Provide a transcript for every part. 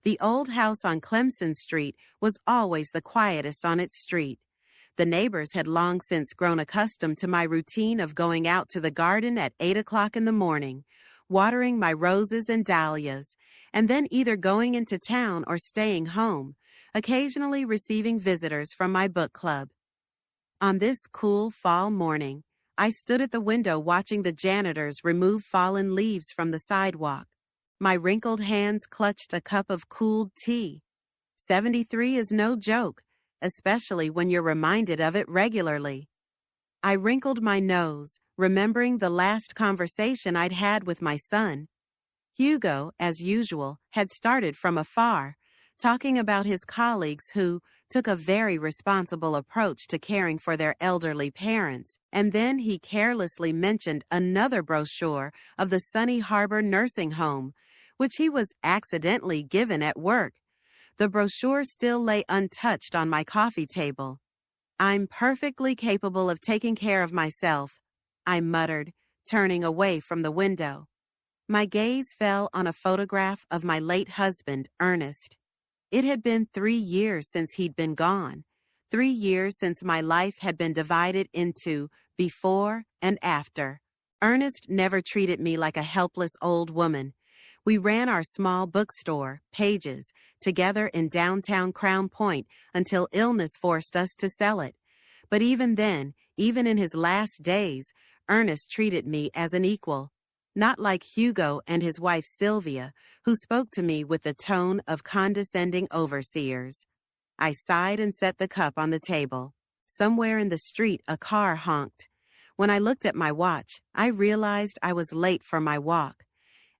The old house on Clemson Street was always the quietest on its street. The neighbors had long since grown accustomed to my routine of going out to the garden at 8 o'clock in the morning, watering my roses and dahlias, and then either going into town or staying home, occasionally receiving visitors from my book club. On this cool fall morning, I stood at the window watching the janitors remove fallen leaves from the sidewalk. My wrinkled hands clutched a cup of cooled tea. 73 is no joke, especially when you're reminded of it regularly. I wrinkled my nose, remembering the last conversation I'd had with my son. Hugo, as usual, had started from afar, talking about his colleagues who took a very responsible approach to caring for their elderly parents, and then he carelessly mentioned another brochure of the Sunny Harbor nursing home, which he was accidentally given at work. The brochure still lay untouched on my coffee table. "I'm perfectly capable of taking care of myself," I muttered, turning away from the window. My gaze fell on a photograph of my late husband, Ernest. It had been 3 years since he'd been gone, 3 years since my life had been divided into before and after. Ernest never treated me like a helpless old woman. We ran our small bookstore, Pages, together in downtown Crown Point until illness forced us to sell it. But even then, even in his last days, Ernest treated me as an equal. Not like Hugo and his wife Sylvia, who spoke to me with the tone of condescending overseers. I sighed and set the cup on the table. Somewhere in the street, a car honked. When I looked at my watch, I realized I was late for my walk.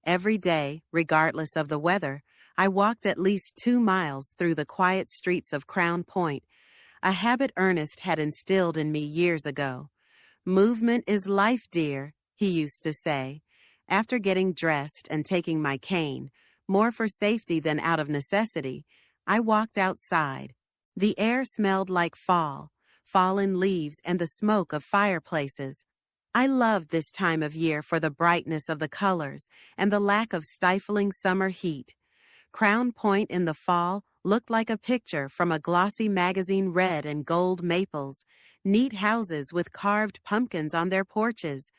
Every day, regardless of the weather, I walked at least 2 miles through the quiet streets of Crown Point, a habit Ernest had instilled in me years ago. "Movement is life, dear," he used to say. After getting dressed and taking my cane, more for safety than out of necessity, I walked outside. The air smelled like fall, fallen leaves and the smoke of fireplaces. I loved this time of year for the brightness of the colors and the lack of stifling summer heat. Crown Point in the fall looked like a picture from a glossy magazine, red and gold maples, neat houses with carved pumpkins on their porches,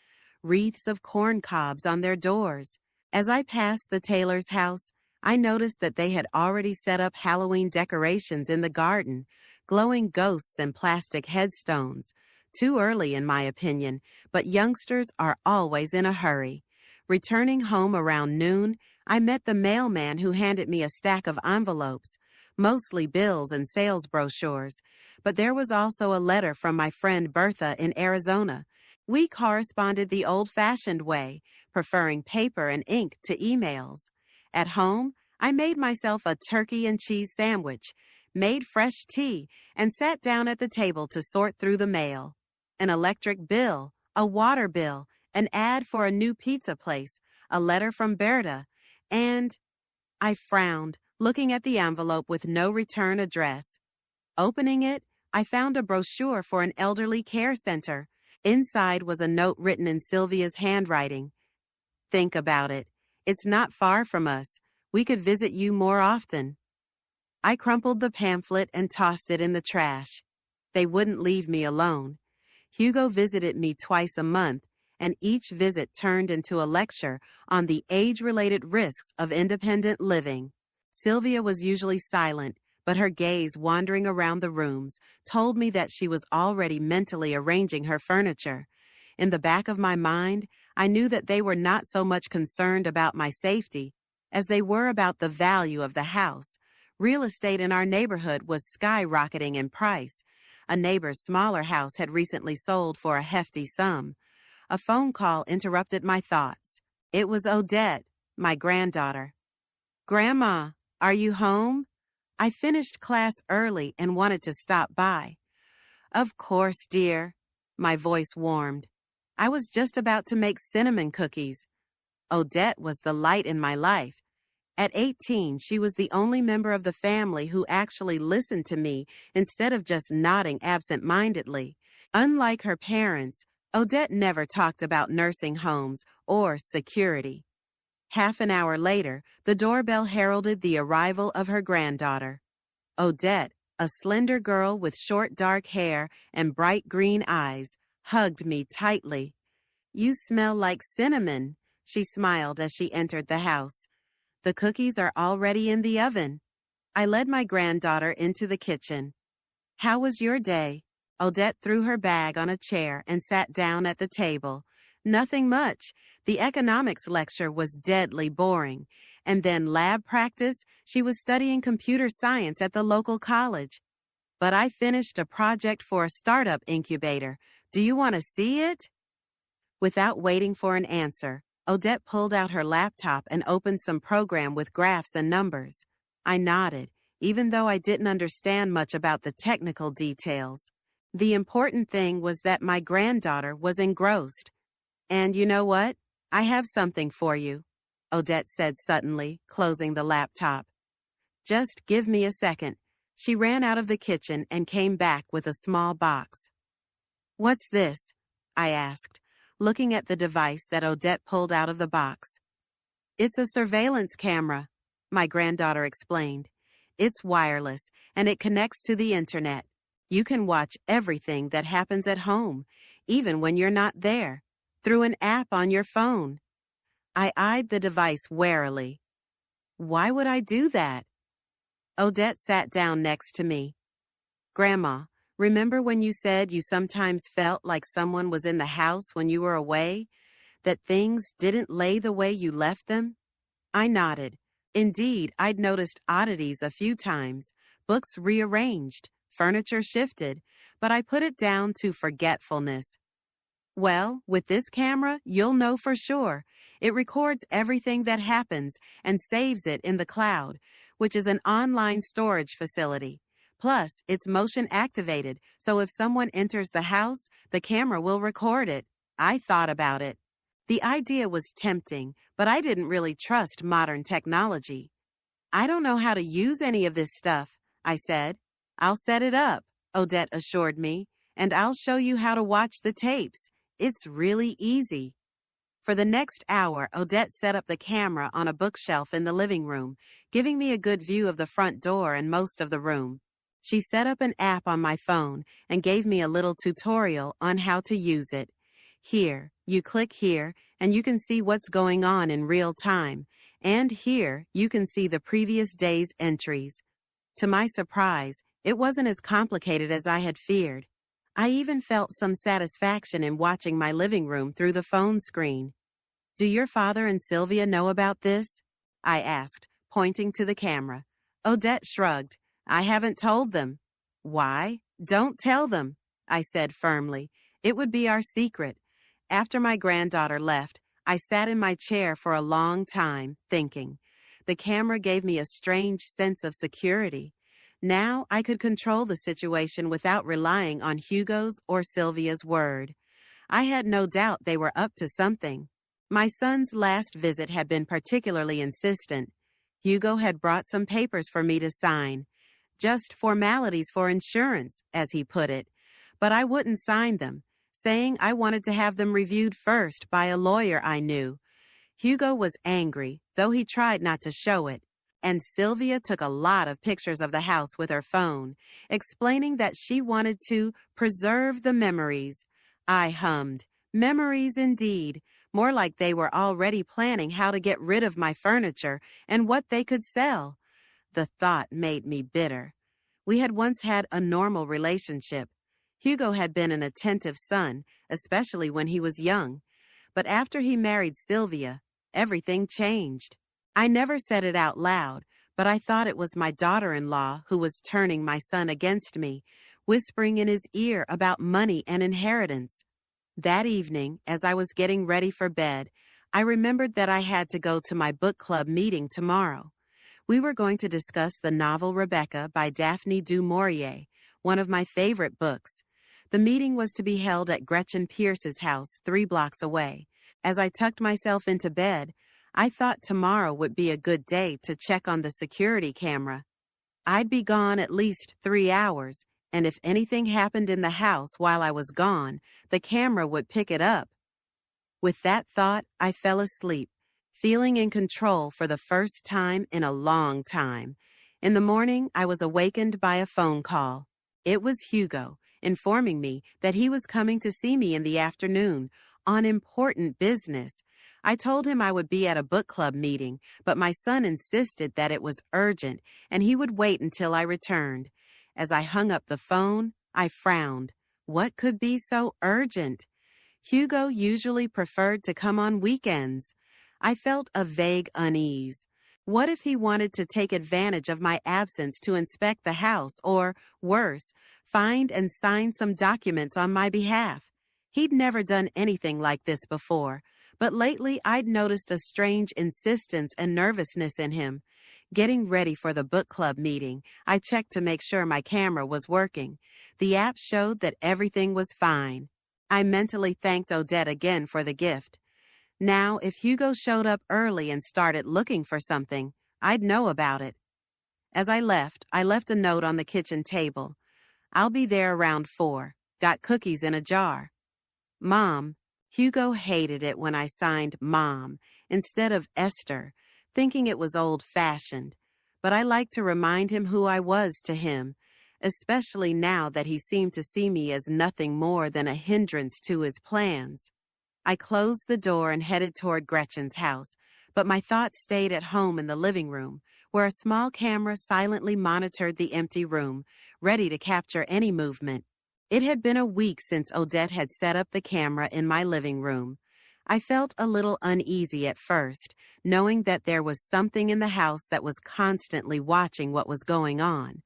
wreaths of corn cobs on their doors. As I passed the Taylor's house, I noticed that they had already set up Halloween decorations in the garden, glowing ghosts and plastic headstones. Too early, in my opinion, but youngsters are always in a hurry. Returning home around noon, I met the mailman who handed me a stack of envelopes, mostly bills and sales brochures, but there was also a letter from my friend Bertha in Arizona. We corresponded the old-fashioned way, preferring paper and ink to emails. At home, I made myself a turkey and cheese sandwich, made fresh tea, and sat down at the table to sort through the mail. An electric bill, a water bill, an ad for a new pizza place, a letter from Berta, and I frowned, looking at the envelope with no return address. Opening it, I found a brochure for an elderly care center. Inside was a note written in Sylvia's handwriting. "Think about it. It's not far from us. We could visit you more often." I crumpled the pamphlet and tossed it in the trash. They wouldn't leave me alone. Hugo visited me twice a month, and each visit turned into a lecture on the age-related risks of independent living. Sylvia was usually silent, but her gaze wandering around the rooms told me that she was already mentally arranging her furniture. In the back of my mind, I knew that they were not so much concerned about my safety as they were about the value of the house. Real estate in our neighborhood was skyrocketing in price. A neighbor's smaller house had recently sold for a hefty sum. A phone call interrupted my thoughts. It was Odette, my granddaughter. "Grandma, are you home? I finished class early and wanted to stop by." "Of course, dear." My voice warmed. I was just about to make cinnamon cookies. Odette was the light in my life. At 18, she was the only member of the family who actually listened to me instead of just nodding absent-mindedly. Unlike her parents, Odette never talked about nursing homes or security. Half an hour later, the doorbell heralded the arrival of her granddaughter. Odette, a slender girl with short dark hair and bright green eyes, hugged me tightly. "You smell like cinnamon," she smiled as she entered the house. "The cookies are already in the oven." I led my granddaughter into the kitchen. "How was your day?" Odette threw her bag on a chair and sat down at the table. "Nothing much. The economics lecture was deadly boring. And then lab practice, she was studying computer science at the local college. But I finished a project for a startup incubator. Do you want to see it?" Without waiting for an answer, Odette pulled out her laptop and opened some program with graphs and numbers. I nodded, even though I didn't understand much about the technical details. The important thing was that my granddaughter was engrossed. "And you know what? I have something for you," Odette said suddenly, closing the laptop. "Just give me a second." She ran out of the kitchen and came back with a small box. "What's this?" I asked, looking at the device that Odette pulled out of the box. "It's a surveillance camera," my granddaughter explained. "It's wireless, and it connects to the internet. You can watch everything that happens at home, even when you're not there, through an app on your phone." I eyed the device warily. "Why would I do that?" Odette sat down next to me. "Grandma, remember when you said you sometimes felt like someone was in the house when you were away? That things didn't lay the way you left them?" I nodded. Indeed, I'd noticed oddities a few times. Books rearranged, furniture shifted, but I put it down to forgetfulness. "Well, with this camera, you'll know for sure. It records everything that happens and saves it in the cloud, which is an online storage facility. Plus, it's motion activated, so if someone enters the house, the camera will record it." I thought about it. The idea was tempting, but I didn't really trust modern technology. "I don't know how to use any of this stuff," I said. "I'll set it up," Odette assured me, "and I'll show you how to watch the tapes. It's really easy." For the next hour, Odette set up the camera on a bookshelf in the living room, giving me a good view of the front door and most of the room. She set up an app on my phone and gave me a little tutorial on how to use it. "Here, you click here, and you can see what's going on in real time. And here, you can see the previous day's entries." To my surprise, it wasn't as complicated as I had feared. I even felt some satisfaction in watching my living room through the phone screen. "Do your father and Sylvia know about this?" I asked, pointing to the camera. Odette shrugged. "I haven't told them." "Why? Don't tell them," I said firmly. "It would be our secret." After my granddaughter left, I sat in my chair for a long time, thinking. The camera gave me a strange sense of security. Now I could control the situation without relying on Hugo's or Sylvia's word. I had no doubt they were up to something. My son's last visit had been particularly insistent. Hugo had brought some papers for me to sign. Just formalities for insurance, as he put it. But I wouldn't sign them, saying I wanted to have them reviewed first by a lawyer I knew. Hugo was angry, though he tried not to show it. And Sylvia took a lot of pictures of the house with her phone, explaining that she wanted to preserve the memories. I hummed. Memories indeed, more like they were already planning how to get rid of my furniture and what they could sell. The thought made me bitter. We had once had a normal relationship. Hugo had been an attentive son, especially when he was young. But after he married Sylvia, everything changed. I never said it out loud, but I thought it was my daughter-in-law who was turning my son against me, whispering in his ear about money and inheritance. That evening, as I was getting ready for bed, I remembered that I had to go to my book club meeting tomorrow. We were going to discuss the novel Rebecca by Daphne du Maurier, one of my favorite books. The meeting was to be held at Gretchen Pierce's house 3 blocks away. As I tucked myself into bed, I thought tomorrow would be a good day to check on the security camera. I'd be gone at least 3 hours, and if anything happened in the house while I was gone, the camera would pick it up. With that thought, I fell asleep, feeling in control for the first time in a long time. In the morning, I was awakened by a phone call. It was Hugo, informing me that he was coming to see me in the afternoon on important business. I told him I would be at a book club meeting, but my son insisted that it was urgent and he would wait until I returned. As I hung up the phone, I frowned. What could be so urgent? Hugo usually preferred to come on weekends. I felt a vague unease. What if he wanted to take advantage of my absence to inspect the house or, worse, find and sign some documents on my behalf? He'd never done anything like this before, but lately I'd noticed a strange insistence and nervousness in him. Getting ready for the book club meeting, I checked to make sure my camera was working. The app showed that everything was fine. I mentally thanked Odette again for the gift. Now, if Hugo showed up early and started looking for something, I'd know about it. As I left a note on the kitchen table. I'll be there around 4. Got cookies in a jar. Mom. Hugo hated it when I signed Mom instead of Esther, thinking it was old-fashioned. But I liked to remind him who I was to him, especially now that he seemed to see me as nothing more than a hindrance to his plans. I closed the door and headed toward Gretchen's house, but my thoughts stayed at home in the living room, where a small camera silently monitored the empty room, ready to capture any movement. It had been a week since Odette had set up the camera in my living room. I felt a little uneasy at first, knowing that there was something in the house that was constantly watching what was going on.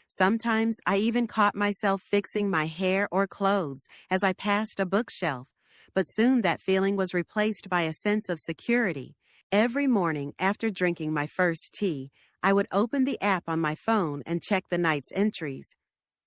Sometimes I even caught myself fixing my hair or clothes as I passed a bookshelf, but soon that feeling was replaced by a sense of security. Every morning after drinking my first tea, I would open the app on my phone and check the night's entries.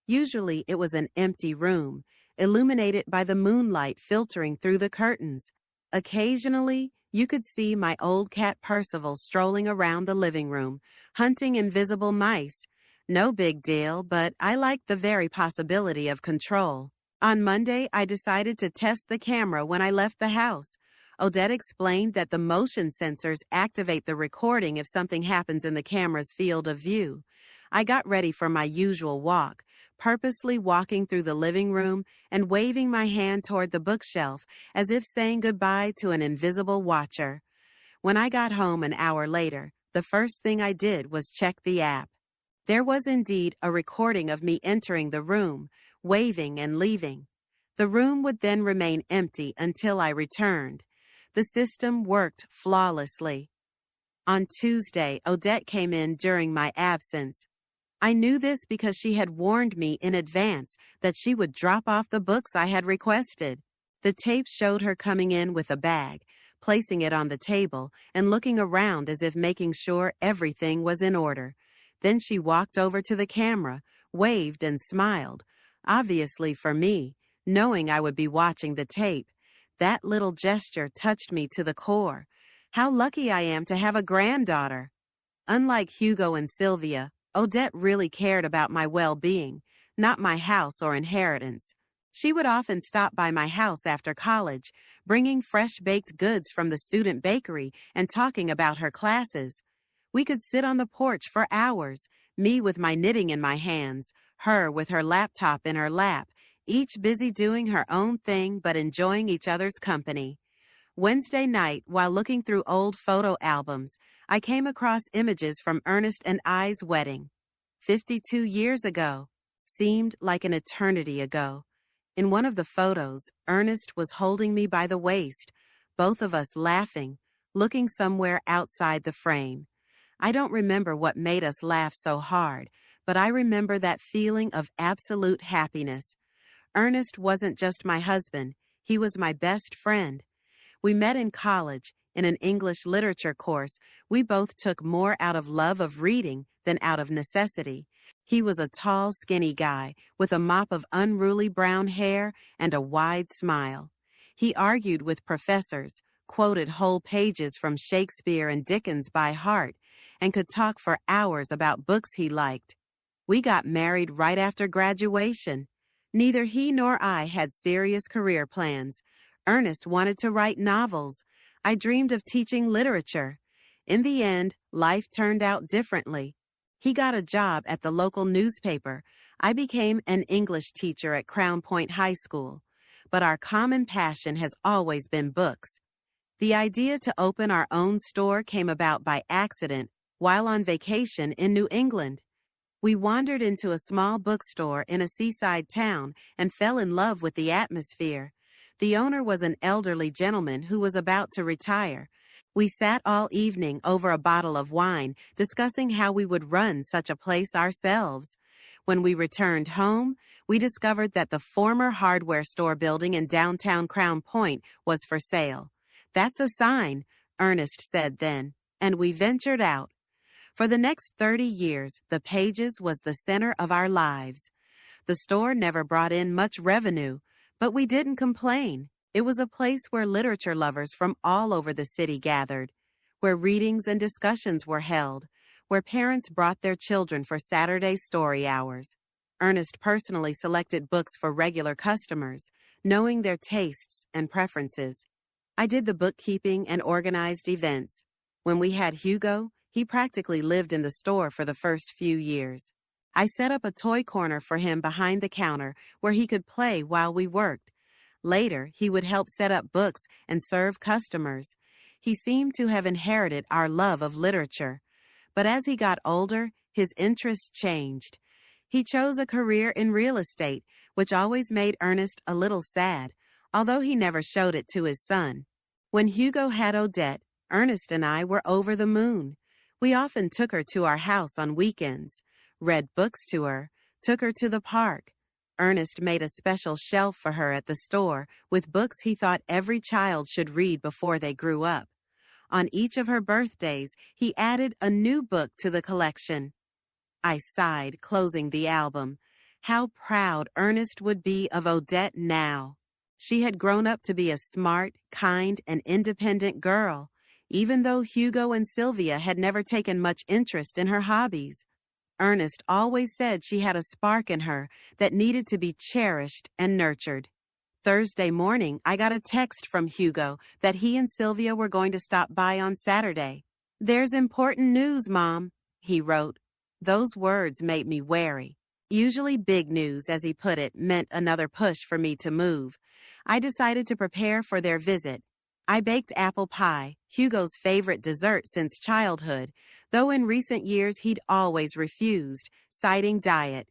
Usually it was an empty room, illuminated by the moonlight filtering through the curtains. Occasionally, you could see my old cat Percival strolling around the living room, hunting invisible mice. No big deal, but I liked the very possibility of control. On Monday, I decided to test the camera when I left the house. Odette explained that the motion sensors activate the recording if something happens in the camera's field of view. I got ready for my usual walk, purposely walking through the living room and waving my hand toward the bookshelf as if saying goodbye to an invisible watcher. When I got home an hour later, the first thing I did was check the app. There was indeed a recording of me entering the room, waving and leaving. The room would then remain empty until I returned. The system worked flawlessly. On Tuesday, Odette came in during my absence. I knew this because she had warned me in advance that she would drop off the books I had requested. The tape showed her coming in with a bag, placing it on the table, and looking around as if making sure everything was in order. Then she walked over to the camera, waved and smiled, obviously for me, knowing I would be watching the tape. That little gesture touched me to the core. How lucky I am to have a granddaughter. Unlike Hugo and Sylvia, Odette really cared about my well-being, not my house or inheritance. She would often stop by my house after college, bringing fresh baked goods from the student bakery and talking about her classes. We could sit on the porch for hours, me with my knitting in my hands, her with her laptop in her lap, each busy doing her own thing but enjoying each other's company. Wednesday night, while looking through old photo albums, I came across images from Ernest and I's wedding. 52 years ago. Seemed like an eternity ago. In one of the photos, Ernest was holding me by the waist, both of us laughing, looking somewhere outside the frame. I don't remember what made us laugh so hard, but I remember that feeling of absolute happiness. Ernest wasn't just my husband, he was my best friend. We met in college, in an English literature course. We both took more out of love of reading than out of necessity. He was a tall, skinny guy with a mop of unruly brown hair and a wide smile. He argued with professors, quoted whole pages from Shakespeare and Dickens by heart, and could talk for hours about books he liked. We got married right after graduation. Neither he nor I had serious career plans. Ernest wanted to write novels. I dreamed of teaching literature. In the end, life turned out differently. He got a job at the local newspaper. I became an English teacher at Crown Point High School. But our common passion has always been books. The idea to open our own store came about by accident while on vacation in New England. We wandered into a small bookstore in a seaside town and fell in love with the atmosphere. The owner was an elderly gentleman who was about to retire. We sat all evening over a bottle of wine, discussing how we would run such a place ourselves. When we returned home, we discovered that the former hardware store building in downtown Crown Point was for sale. "That's a sign," Ernest said then, and we ventured out. For the next 30 years, the Pages was the center of our lives. The store never brought in much revenue, but we didn't complain. It was a place where literature lovers from all over the city gathered, where readings and discussions were held, where parents brought their children for Saturday story hours. Ernest personally selected books for regular customers, knowing their tastes and preferences. I did the bookkeeping and organized events. When we had Hugo, he practically lived in the store for the first few years. I set up a toy corner for him behind the counter where he could play while we worked. Later, he would help set up books and serve customers. He seemed to have inherited our love of literature. But as he got older, his interests changed. He chose a career in real estate, which always made Ernest a little sad, although he never showed it to his son. When Hugo had Odette, Ernest and I were over the moon. We often took her to our house on weekends, read books to her, took her to the park. Ernest made a special shelf for her at the store with books he thought every child should read before they grew up. On each of her birthdays, he added a new book to the collection. I sighed, closing the album. How proud Ernest would be of Odette now. She had grown up to be a smart, kind, and independent girl, even though Hugo and Sylvia had never taken much interest in her hobbies. Ernest always said she had a spark in her that needed to be cherished and nurtured. Thursday morning, I got a text from Hugo that he and Sylvia were going to stop by on Saturday. "There's important news, Mom," he wrote. Those words made me wary. Usually big news, as he put it, meant another push for me to move. I decided to prepare for their visit. I baked apple pie, Hugo's favorite dessert since childhood, though in recent years he'd always refused, citing diet.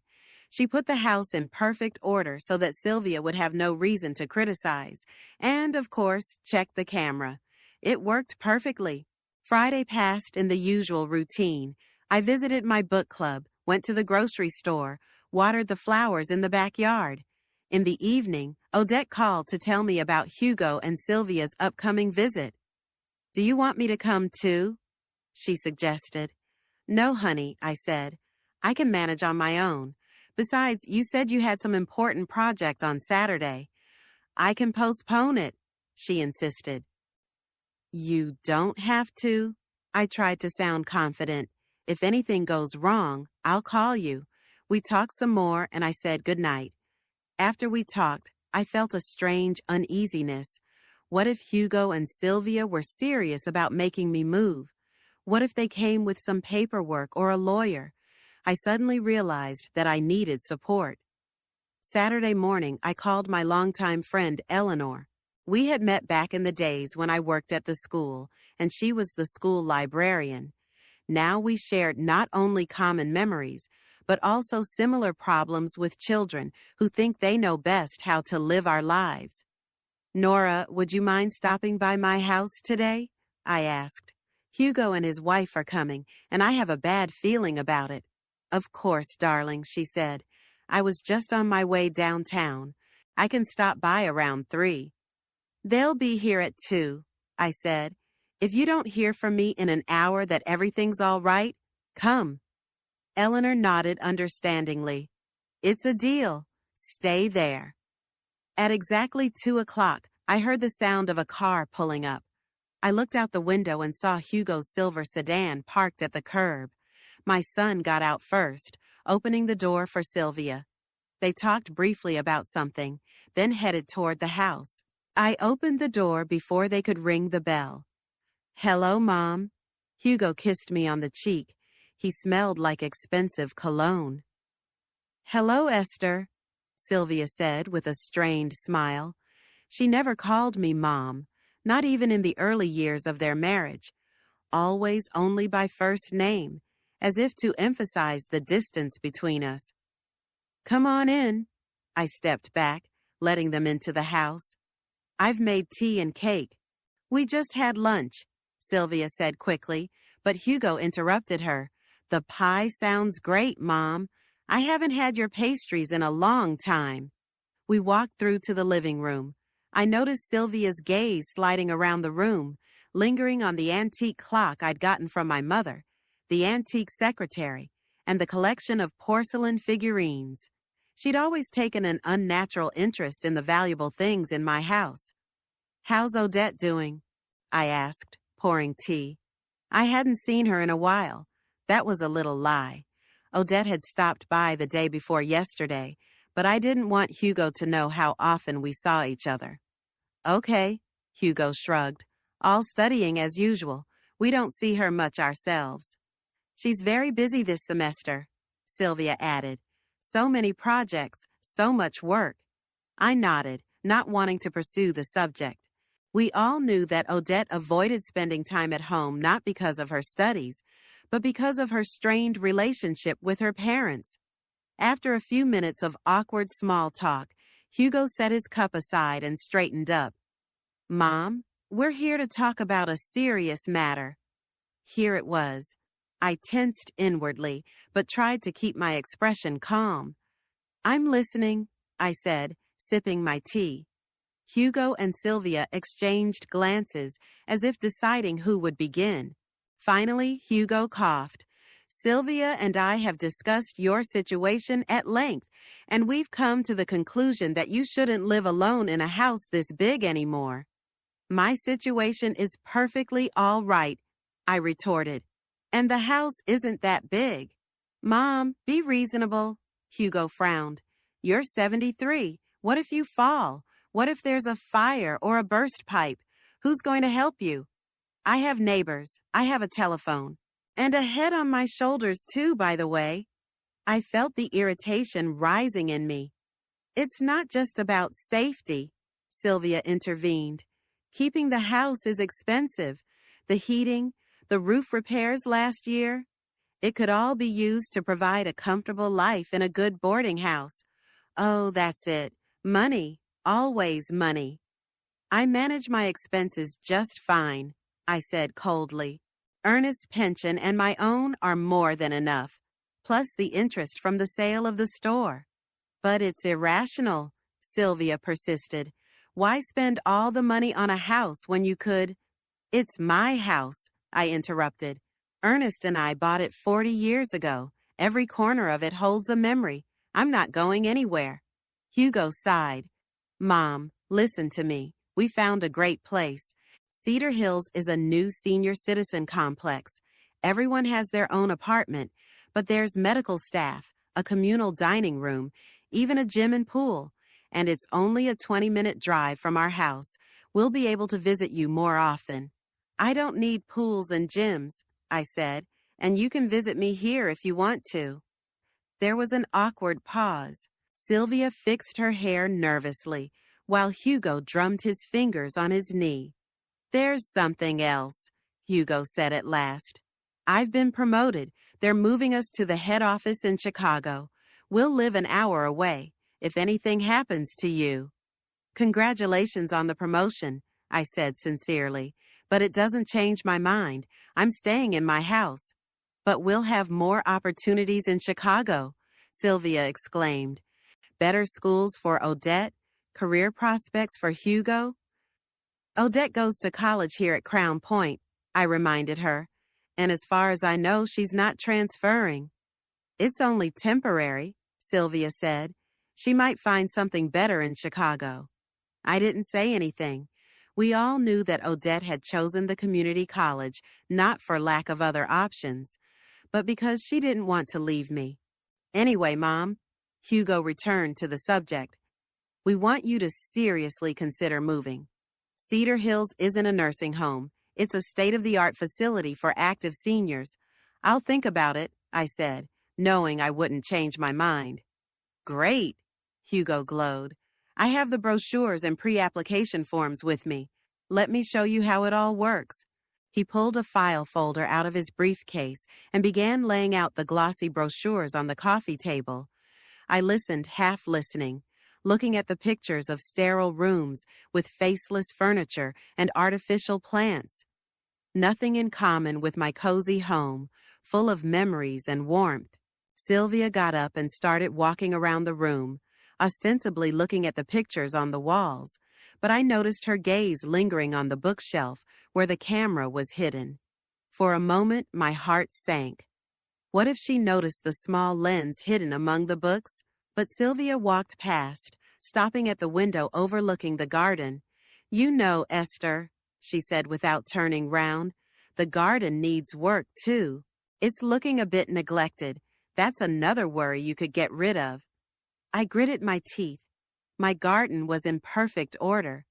She put the house in perfect order so that Sylvia would have no reason to criticize, and, of course, checked the camera. It worked perfectly. Friday passed in the usual routine. I visited my book club, went to the grocery store, watered the flowers in the backyard. In the evening, Odette called to tell me about Hugo and Sylvia's upcoming visit. "Do you want me to come too?" she suggested. "No, honey," I said. "I can manage on my own. Besides, you said you had some important project on Saturday." "I can postpone it," she insisted. "You don't have to." I tried to sound confident. "If anything goes wrong, I'll call you." We talked some more and I said goodnight. After we talked, I felt a strange uneasiness. What if Hugo and Sylvia were serious about making me move? What if they came with some paperwork or a lawyer? I suddenly realized that I needed support. Saturday morning, I called my longtime friend Eleanor. We had met back in the days when I worked at the school, and she was the school librarian. Now we shared not only common memories, but also similar problems with children who think they know best how to live our lives. "Nora, would you mind stopping by my house today?" I asked. "Hugo and his wife are coming, and I have a bad feeling about it." "Of course, darling," she said. "I was just on my way downtown. I can stop by around 3. "They'll be here at 2, I said. "If you don't hear from me in an hour that everything's all right, come." Eleanor nodded understandingly. "It's a deal. Stay there." At exactly 2 o'clock, I heard the sound of a car pulling up. I looked out the window and saw Hugo's silver sedan parked at the curb. My son got out first, opening the door for Sylvia. They talked briefly about something, then headed toward the house. I opened the door before they could ring the bell. "Hello, Mom." Hugo kissed me on the cheek. He smelled like expensive cologne. "Hello, Esther," Sylvia said with a strained smile. She never called me Mom, not even in the early years of their marriage. Always only by first name, as if to emphasize the distance between us. "Come on in." I stepped back, letting them into the house. "I've made tea and cake." "We just had lunch," Sylvia said quickly, but Hugo interrupted her. "The pie sounds great, Mom. I haven't had your pastries in a long time." We walked through to the living room. I noticed Sylvia's gaze sliding around the room, lingering on the antique clock I'd gotten from my mother, the antique secretary, and the collection of porcelain figurines. She'd always taken an unnatural interest in the valuable things in my house. "How's Odette doing?" I asked, pouring tea. I hadn't seen her in a while. That was a little lie. Odette had stopped by the day before yesterday, but I didn't want Hugo to know how often we saw each other. "Okay," Hugo shrugged. "All studying as usual. We don't see her much ourselves." "She's very busy this semester," Sylvia added. "So many projects, so much work." I nodded, not wanting to pursue the subject. We all knew that Odette avoided spending time at home not because of her studies, but because of her strained relationship with her parents. After a few minutes of awkward small talk, Hugo set his cup aside and straightened up. "Mom, we're here to talk about a serious matter." Here it was. I tensed inwardly, but tried to keep my expression calm. "I'm listening," I said, sipping my tea. Hugo and Sylvia exchanged glances, as if deciding who would begin. Finally, Hugo coughed. "Sylvia and I have discussed your situation at length, and we've come to the conclusion that you shouldn't live alone in a house this big anymore." "My situation is perfectly all right," I retorted. "And the house isn't that big." "Mom, be reasonable." Hugo frowned. "You're 73. What if you fall? What if there's a fire or a burst pipe? Who's going to help you?" "I have neighbors. I have a telephone. And a head on my shoulders too, by the way." I felt the irritation rising in me. "It's not just about safety," Sylvia intervened. "Keeping the house is expensive. The heating, the roof repairs last year. It could all be used to provide a comfortable life in a good boarding house. Oh, that's it. Money. Always money." "I manage my expenses just fine," I said coldly. "Ernest's pension and my own are more than enough, plus the interest from the sale of the store." "But it's irrational," Sylvia persisted. "Why spend all the money on a house when you could—" "It's my house," I interrupted. "Ernest and I bought it 40 years ago. Every corner of it holds a memory. I'm not going anywhere." Hugo sighed. "Mom, listen to me. We found a great place. Cedar Hills is a new senior citizen complex. Everyone has their own apartment, but there's medical staff, a communal dining room, even a gym and pool. And it's only a 20-minute drive from our house. We'll be able to visit you more often." "I don't need pools and gyms," I said, "and you can visit me here if you want to." There was an awkward pause. Sylvia fixed her hair nervously, while Hugo drummed his fingers on his knee. "There's something else," Hugo said at last. "I've been promoted. They're moving us to the head office in Chicago. We'll live an hour away, if anything happens to you." "Congratulations on the promotion," I said sincerely, "but it doesn't change my mind. I'm staying in my house." "But we'll have more opportunities in Chicago," Sylvia exclaimed. "Better schools for Odette, career prospects for Hugo." "Odette goes to college here at Crown Point," I reminded her. "And as far as I know, she's not transferring." "It's only temporary," Sylvia said. "She might find something better in Chicago." I didn't say anything. We all knew that Odette had chosen the community college not for lack of other options, but because she didn't want to leave me. "Anyway, Mom," Hugo returned to the subject, We want you to seriously consider moving. Cedar Hills isn't a nursing home. It's a state-of-the-art facility for active seniors. I'll think about it, I said, knowing I wouldn't change my mind. Great, Hugo glowed. I have the brochures and pre-application forms with me. Let me show you how it all works. He pulled a file folder out of his briefcase and began laying out the glossy brochures on the coffee table. I listened, half listening, looking at the pictures of sterile rooms with faceless furniture and artificial plants. Nothing in common with my cozy home, full of memories and warmth. Sylvia got up and started walking around the room, ostensibly looking at the pictures on the walls, but I noticed her gaze lingering on the bookshelf where the camera was hidden. For a moment, my heart sank. What if she noticed the small lens hidden among the books? But Sylvia walked past, stopping at the window overlooking the garden. You know, Esther, she said without turning round, the garden needs work, too. It's looking a bit neglected. That's another worry you could get rid of. I gritted my teeth. My garden was in perfect order.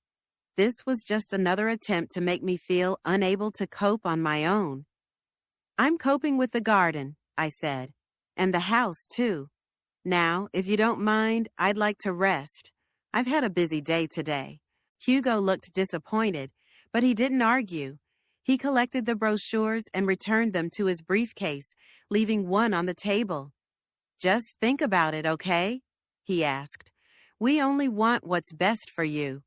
This was just another attempt to make me feel unable to cope on my own. I'm coping with the garden, I said, and the house, too. Now, if you don't mind, I'd like to rest. I've had a busy day today. Hugo looked disappointed, but he didn't argue. He collected the brochures and returned them to his briefcase, leaving one on the table. Just think about it, okay? He asked. We only want what's best for you.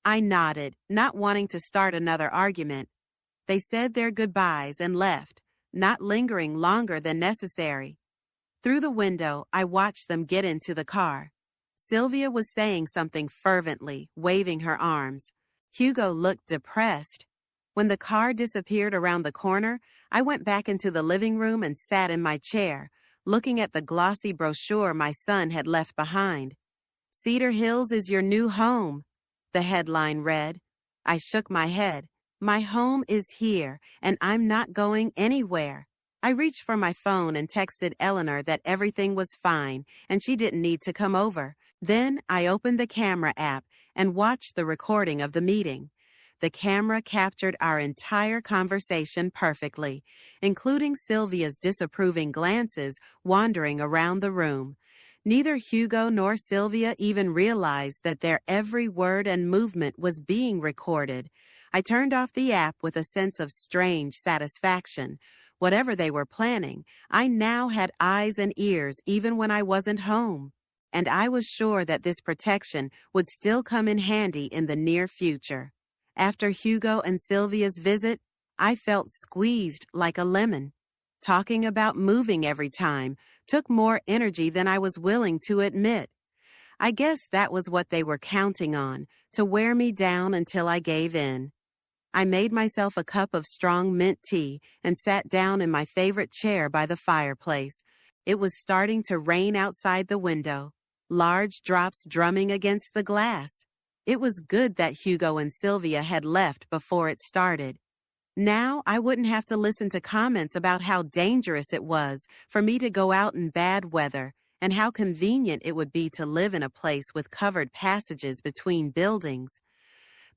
I nodded, not wanting to start another argument. They said their goodbyes and left, not lingering longer than necessary. Through the window, I watched them get into the car. Sylvia was saying something fervently, waving her arms. Hugo looked depressed. When the car disappeared around the corner, I went back into the living room and sat in my chair, looking at the glossy brochure my son had left behind. Cedar Hills is your new home, the headline read. I shook my head. My home is here, and I'm not going anywhere. I reached for my phone and texted Eleanor that everything was fine and she didn't need to come over. Then I opened the camera app and watched the recording of the meeting. The camera captured our entire conversation perfectly, including Sylvia's disapproving glances wandering around the room. Neither Hugo nor Sylvia even realized that their every word and movement was being recorded. I turned off the app with a sense of strange satisfaction. Whatever they were planning, I now had eyes and ears even when I wasn't home. And I was sure that this protection would still come in handy in the near future. After Hugo and Sylvia's visit, I felt squeezed like a lemon. Talking about moving every time took more energy than I was willing to admit. I guess that was what they were counting on, to wear me down until I gave in. I made myself a cup of strong mint tea and sat down in my favorite chair by the fireplace. It was starting to rain outside the window, large drops drumming against the glass. It was good that Hugo and Sylvia had left before it started. Now I wouldn't have to listen to comments about how dangerous it was for me to go out in bad weather and how convenient it would be to live in a place with covered passages between buildings.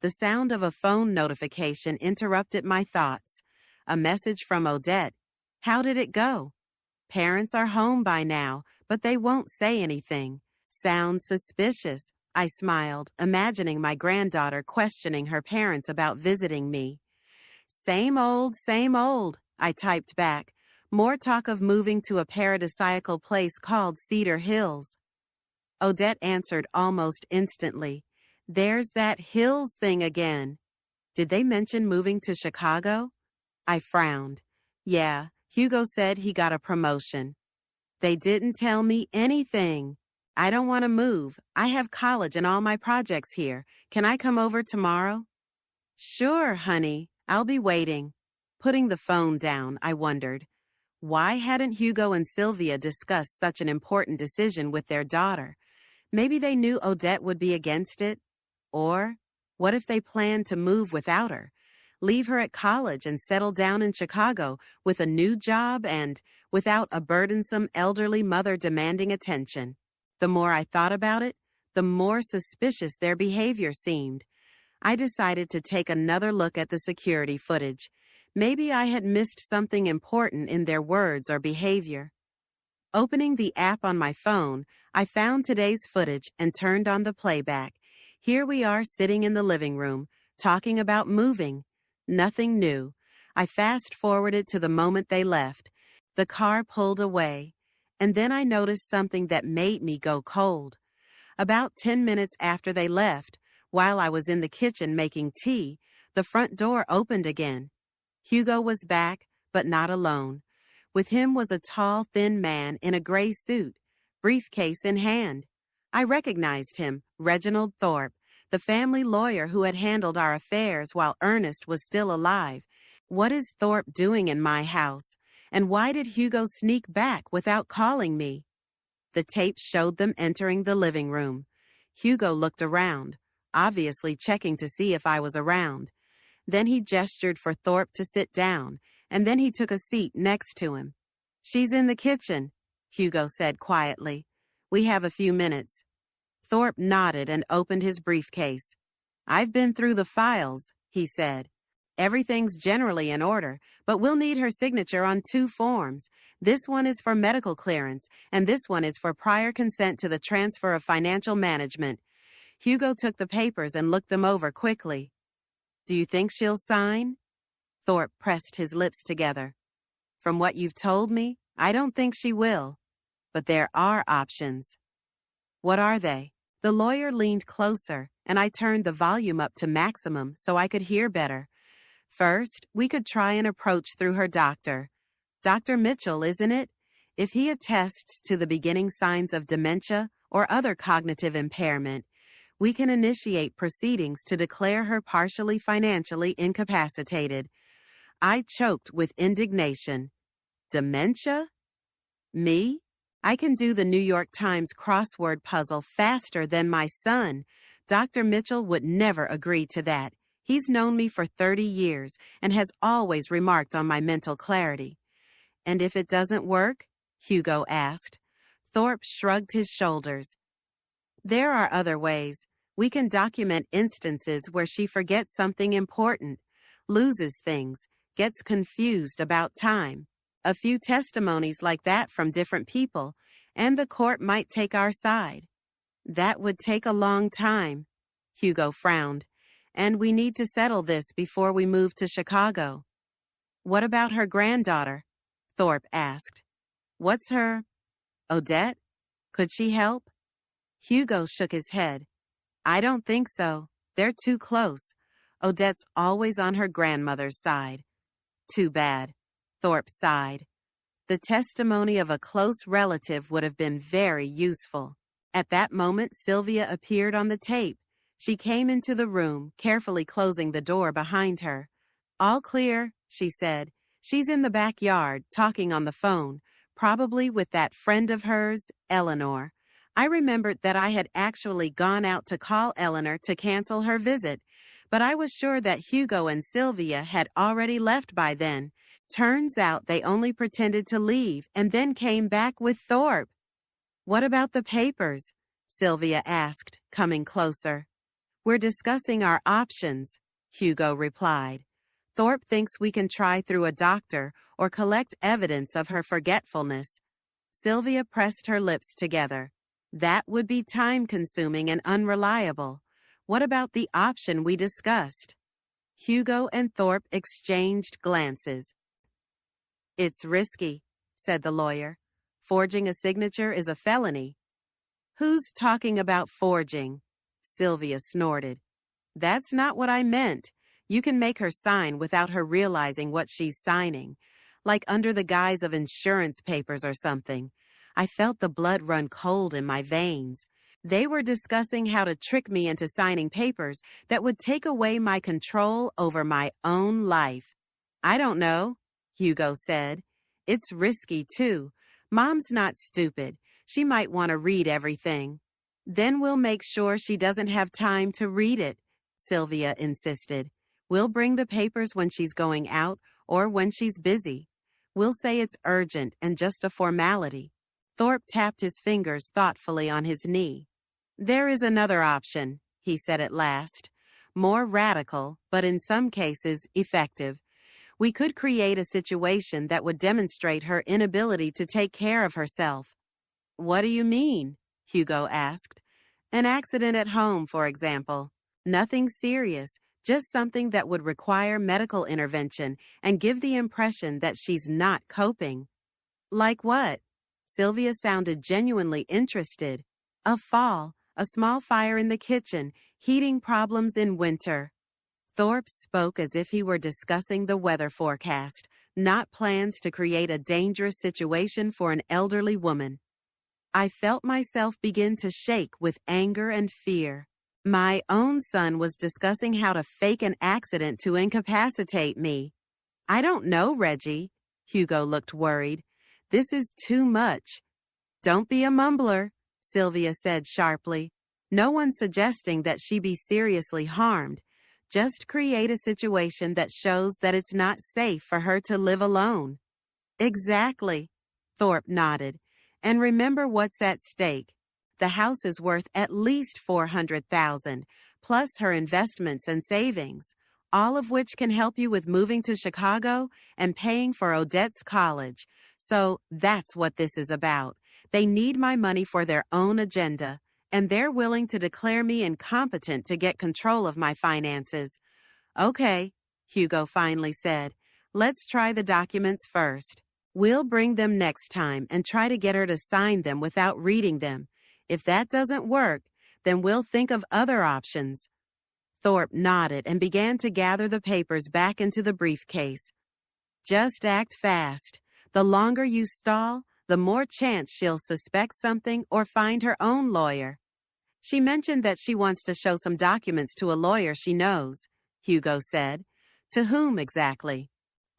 The sound of a phone notification interrupted my thoughts. A message from Odette. How did it go? Parents are home by now, but they won't say anything. Sounds suspicious. I smiled, imagining my granddaughter questioning her parents about visiting me. Same old, I typed back. More talk of moving to a paradisiacal place called Cedar Hills. Odette answered almost instantly. There's that Hills thing again. Did they mention moving to Chicago? I frowned. Yeah, Hugo said he got a promotion. They didn't tell me anything. I don't want to move. I have college and all my projects here. Can I come over tomorrow? Sure, honey. I'll be waiting. Putting the phone down, I wondered. Why hadn't Hugo and Sylvia discussed such an important decision with their daughter? Maybe they knew Odette would be against it. Or, what if they planned to move without her? Leave her at college and settle down in Chicago with a new job and without a burdensome elderly mother demanding attention. The more I thought about it, the more suspicious their behavior seemed. I decided to take another look at the security footage. Maybe I had missed something important in their words or behavior. Opening the app on my phone, I found today's footage and turned on the playback. Here we are sitting in the living room, talking about moving. Nothing new. I fast-forwarded to the moment they left. The car pulled away, and then I noticed something that made me go cold. About 10 minutes after they left, while I was in the kitchen making tea, the front door opened again. Hugo was back, but not alone. With him was a tall, thin man in a gray suit, briefcase in hand. I recognized him, Reginald Thorpe, the family lawyer who had handled our affairs while Ernest was still alive. What is Thorpe doing in my house? And why did Hugo sneak back without calling me? The tape showed them entering the living room. Hugo looked around, obviously checking to see if I was around. Then he gestured for Thorpe to sit down, and then he took a seat next to him. "She's in the kitchen," Hugo said quietly. "We have a few minutes." Thorpe nodded and opened his briefcase. "I've been through the files," he said. "Everything's generally in order, but we'll need her signature on 2 forms. This one is for medical clearance, and this one is for prior consent to the transfer of financial management." Hugo took the papers and looked them over quickly. "Do you think she'll sign?" Thorpe pressed his lips together. "From what you've told me, I don't think she will. But there are options." "What are they?" The lawyer leaned closer, and I turned the volume up to maximum so I could hear better. "First, we could try an approach through her doctor. Dr. Mitchell, isn't it? If he attests to the beginning signs of dementia or other cognitive impairment, we can initiate proceedings to declare her partially financially incapacitated." I choked with indignation. Dementia? Me? I can do the New York Times crossword puzzle faster than my son. Dr. Mitchell would never agree to that. He's known me for 30 years and has always remarked on my mental clarity. "And if it doesn't work?" Hugo asked. Thorpe shrugged his shoulders. "There are other ways. We can document instances where she forgets something important, loses things, gets confused about time. A few testimonies like that from different people, and the court might take our side." "That would take a long time." Hugo frowned. "And we need to settle this before we move to Chicago." "What about her granddaughter?" Thorpe asked. "What's her? Odette? Could she help?" Hugo shook his head. "I don't think so. They're too close. Odette's always on her grandmother's side." "Too bad," Thorpe sighed. The testimony of a close relative would have been very useful. At that moment, Sylvia appeared on the tape. She came into the room, carefully closing the door behind her. "All clear," she said. "She's in the backyard, talking on the phone, probably with that friend of hers, Eleanor." I remembered that I had actually gone out to call Eleanor to cancel her visit, but I was sure that Hugo and Sylvia had already left by then. Turns out they only pretended to leave and then came back with Thorpe. "What about the papers?" Sylvia asked, coming closer. "We're discussing our options," Hugo replied. "Thorpe thinks we can try through a doctor or collect evidence of her forgetfulness." Sylvia pressed her lips together. "That would be time-consuming and unreliable. What about the option we discussed?" Hugo and Thorpe exchanged glances. "It's risky," said the lawyer. "Forging a signature is a felony." "Who's talking about forging?" Sylvia snorted. "That's not what I meant. You can make her sign without her realizing what she's signing, like under the guise of insurance papers or something." I felt the blood run cold in my veins. They were discussing how to trick me into signing papers that would take away my control over my own life. "I don't know," Hugo said. "It's risky, too. Mom's not stupid. She might want to read everything." "Then we'll make sure she doesn't have time to read it," Sylvia insisted. "We'll bring the papers when she's going out or when she's busy. We'll say it's urgent and just a formality." Thorpe tapped his fingers thoughtfully on his knee. There is another option, he said at last. More radical, but in some cases effective. We could create a situation that would demonstrate her inability to take care of herself. What do you mean? Hugo asked. An accident at home, for example. Nothing serious, just something that would require medical intervention and give the impression that she's not coping. Like what? Sylvia sounded genuinely interested. A fall, a small fire in the kitchen, heating problems in winter. Thorpe spoke as if he were discussing the weather forecast, not plans to create a dangerous situation for an elderly woman. I felt myself begin to shake with anger and fear. My own son was discussing how to fake an accident to incapacitate me. I don't know, Reggie. Hugo looked worried. This is too much. Don't be a mumbler, Sylvia said sharply. No one's suggesting that she be seriously harmed. Just create a situation that shows that it's not safe for her to live alone. Exactly, Thorpe nodded. And remember what's at stake. The house is worth at least $400,000, plus her investments and savings, all of which can help you with moving to Chicago and paying for Odette's college. So that's what this is about. They need my money for their own agenda, and they're willing to declare me incompetent to get control of my finances. Okay, Hugo finally said. Let's try the documents first. We'll bring them next time and try to get her to sign them without reading them. If that doesn't work, then we'll think of other options. Thorpe nodded and began to gather the papers back into the briefcase. Just act fast. The longer you stall, the more chance she'll suspect something or find her own lawyer. She mentioned that she wants to show some documents to a lawyer she knows, Hugo said. To whom exactly?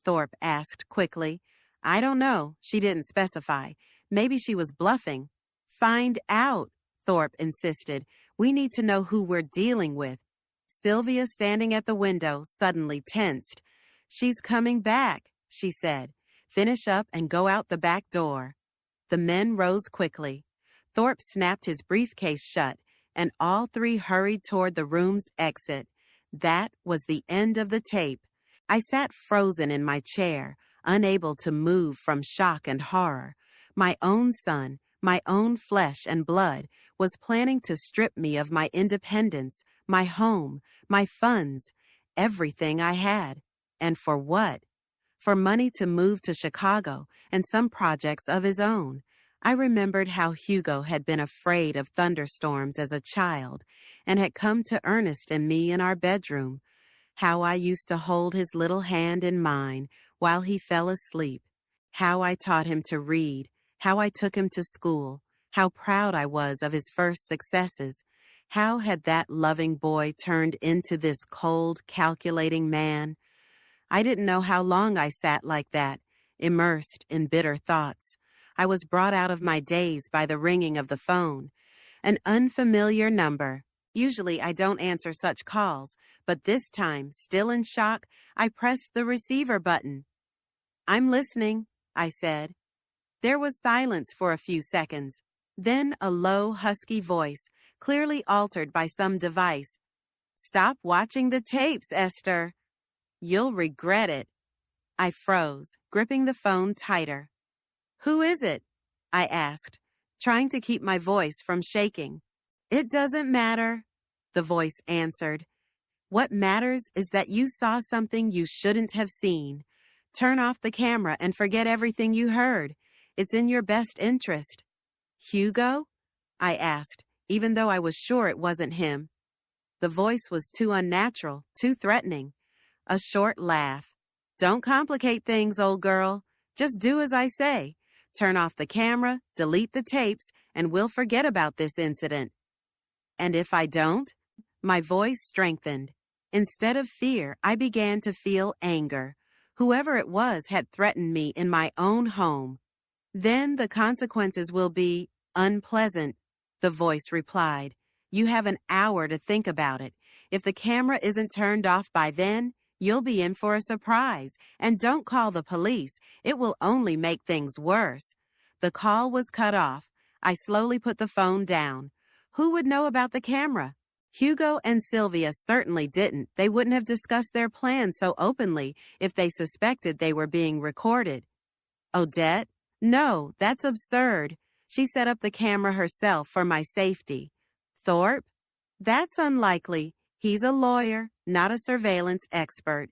Thorpe asked quickly. I don't know. She didn't specify. Maybe she was bluffing. Find out, Thorpe insisted. We need to know who we're dealing with. Sylvia, standing at the window, suddenly tensed. She's coming back, she said. Finish up and go out the back door. The men rose quickly. Thorpe snapped his briefcase shut, and all three hurried toward the room's exit. That was the end of the tape. I sat frozen in my chair, unable to move from shock and horror. My own son, my own flesh and blood, was planning to strip me of my independence, my home, my funds, everything I had. And for what? For money to move to Chicago and some projects of his own. I remembered how Hugo had been afraid of thunderstorms as a child and had come to Ernest and me in our bedroom, how I used to hold his little hand in mine while he fell asleep, how I taught him to read, how I took him to school, how proud I was of his first successes. How had that loving boy turned into this cold, calculating man? I didn't know how long I sat like that, immersed in bitter thoughts. I was brought out of my daze by the ringing of the phone. An unfamiliar number. Usually I don't answer such calls, but this time, still in shock, I pressed the receiver button. I'm listening, I said. There was silence for a few seconds. Then a low, husky voice, clearly altered by some device. Stop watching the tapes, Esther. You'll regret it. I froze, gripping the phone tighter. Who is it? I asked, trying to keep my voice from shaking. It doesn't matter, the voice answered. What matters is that you saw something you shouldn't have seen. Turn off the camera and forget everything you heard. It's in your best interest. Hugo? I asked, even though I was sure it wasn't him. The voice was too unnatural, too threatening. A short laugh. Don't complicate things, old girl. Just do as I say. Turn off the camera, delete the tapes, and we'll forget about this incident. And if I don't? My voice strengthened. Instead of fear, I began to feel anger. Whoever it was had threatened me in my own home. Then the consequences will be unpleasant, the voice replied. You have an hour to think about it. If the camera isn't turned off by then, you'll be in for a surprise. And don't call the police. It will only make things worse. The call was cut off. I slowly put the phone down. Who would know about the camera? Hugo and Sylvia certainly didn't. They wouldn't have discussed their plans so openly if they suspected they were being recorded. Odette? No, that's absurd. She set up the camera herself for my safety. Thorpe? That's unlikely. He's a lawyer, not a surveillance expert.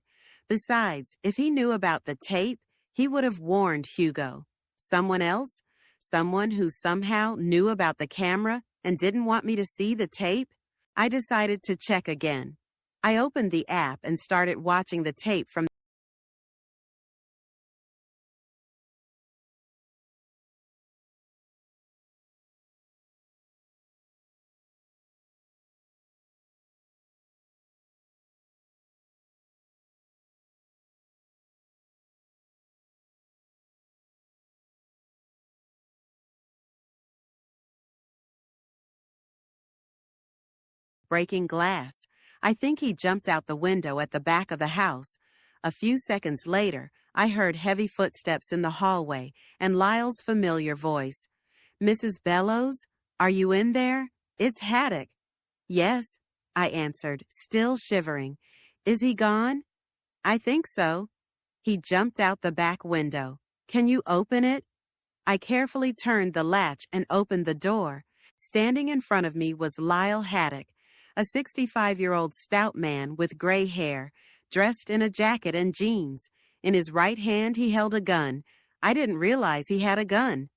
Besides, if he knew about the tape, he would have warned Hugo. Someone else? Someone who somehow knew about the camera and didn't want me to see the tape? I decided to check again. I opened the app and started watching the tape from breaking glass. I think he jumped out the window at the back of the house. A few seconds later, I heard heavy footsteps in the hallway and Lyle's familiar voice. Mrs. Bellows, are you in there? It's Haddock. Yes, I answered, still shivering. Is he gone? I think so. He jumped out the back window. Can you open it? I carefully turned the latch and opened the door. Standing in front of me was Lyle Haddock, a 65-year-old stout man with gray hair, dressed in a jacket and jeans. In his right hand, he held a gun. I didn't realize he had a gun.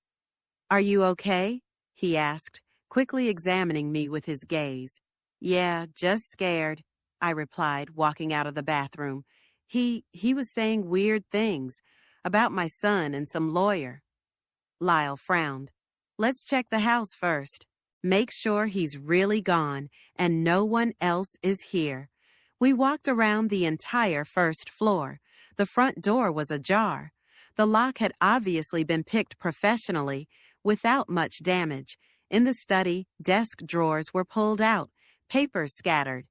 Are you okay? He asked, quickly examining me with his gaze. Yeah, just scared, I replied, walking out of the bathroom. He was saying weird things about my son and some lawyer. Lyle frowned. Let's check the house first. Make sure he's really gone and no one else is here. We walked around the entire first floor. The front door was ajar. The lock had obviously been picked professionally, without much damage. In the study, desk drawers were pulled out, papers scattered.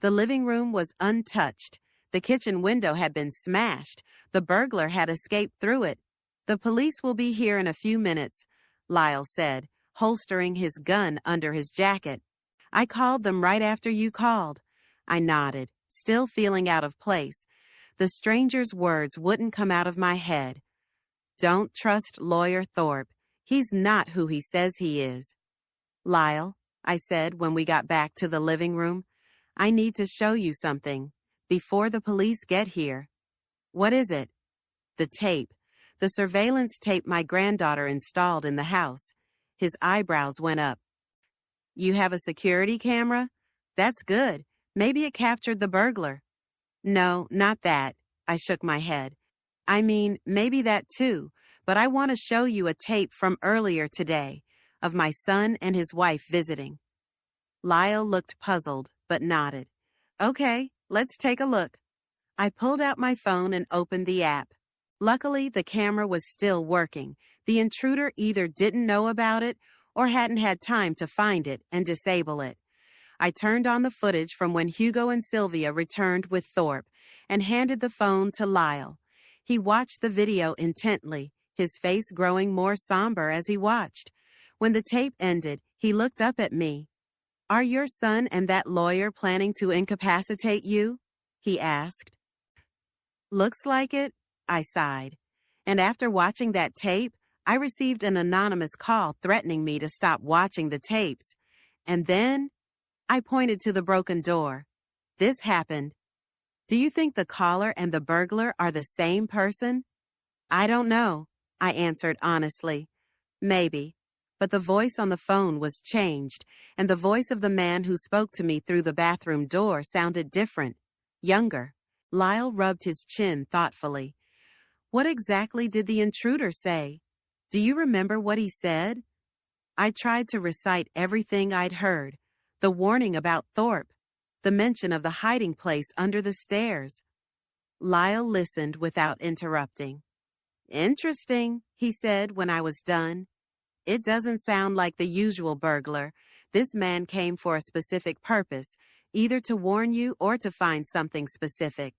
The living room was untouched. The kitchen window had been smashed. The burglar had escaped through it. The police will be here in a few minutes, Lyle said, holstering his gun under his jacket. I called them right after you called. I nodded, still feeling out of place. The stranger's words wouldn't come out of my head. Don't trust Lawyer Thorpe. He's not who he says he is. Lyle, I said when we got back to the living room, I need to show you something before the police get here. What is it? The tape. The surveillance tape my granddaughter installed in the house. His eyebrows went up. You have a security camera? That's good. Maybe it captured the burglar. No, not that. I shook my head. I mean, maybe that too, but I want to show you a tape from earlier today of my son and his wife visiting. Lyle looked puzzled, but nodded. Okay, let's take a look. I pulled out my phone and opened the app. Luckily, the camera was still working. The intruder either didn't know about it or hadn't had time to find it and disable it. I turned on the footage from when Hugo and Sylvia returned with Thorpe and handed the phone to Lyle. He watched the video intently, his face growing more somber as he watched. When the tape ended, he looked up at me. Are your son and that lawyer planning to incapacitate you? He asked. Looks like it, I sighed. And after watching that tape, I received an anonymous call threatening me to stop watching the tapes. And then I pointed to the broken door. This happened. Do you think the caller and the burglar are the same person? I don't know, I answered honestly. Maybe. But the voice on the phone was changed, and the voice of the man who spoke to me through the bathroom door sounded different, younger. Lyle rubbed his chin thoughtfully. What exactly did the intruder say? Do you remember what he said? I tried to recite everything I'd heard, the warning about Thorpe, the mention of the hiding place under the stairs. Lyle listened without interrupting. Interesting, he said when I was done. It doesn't sound like the usual burglar. This man came for a specific purpose, either to warn you or to find something specific.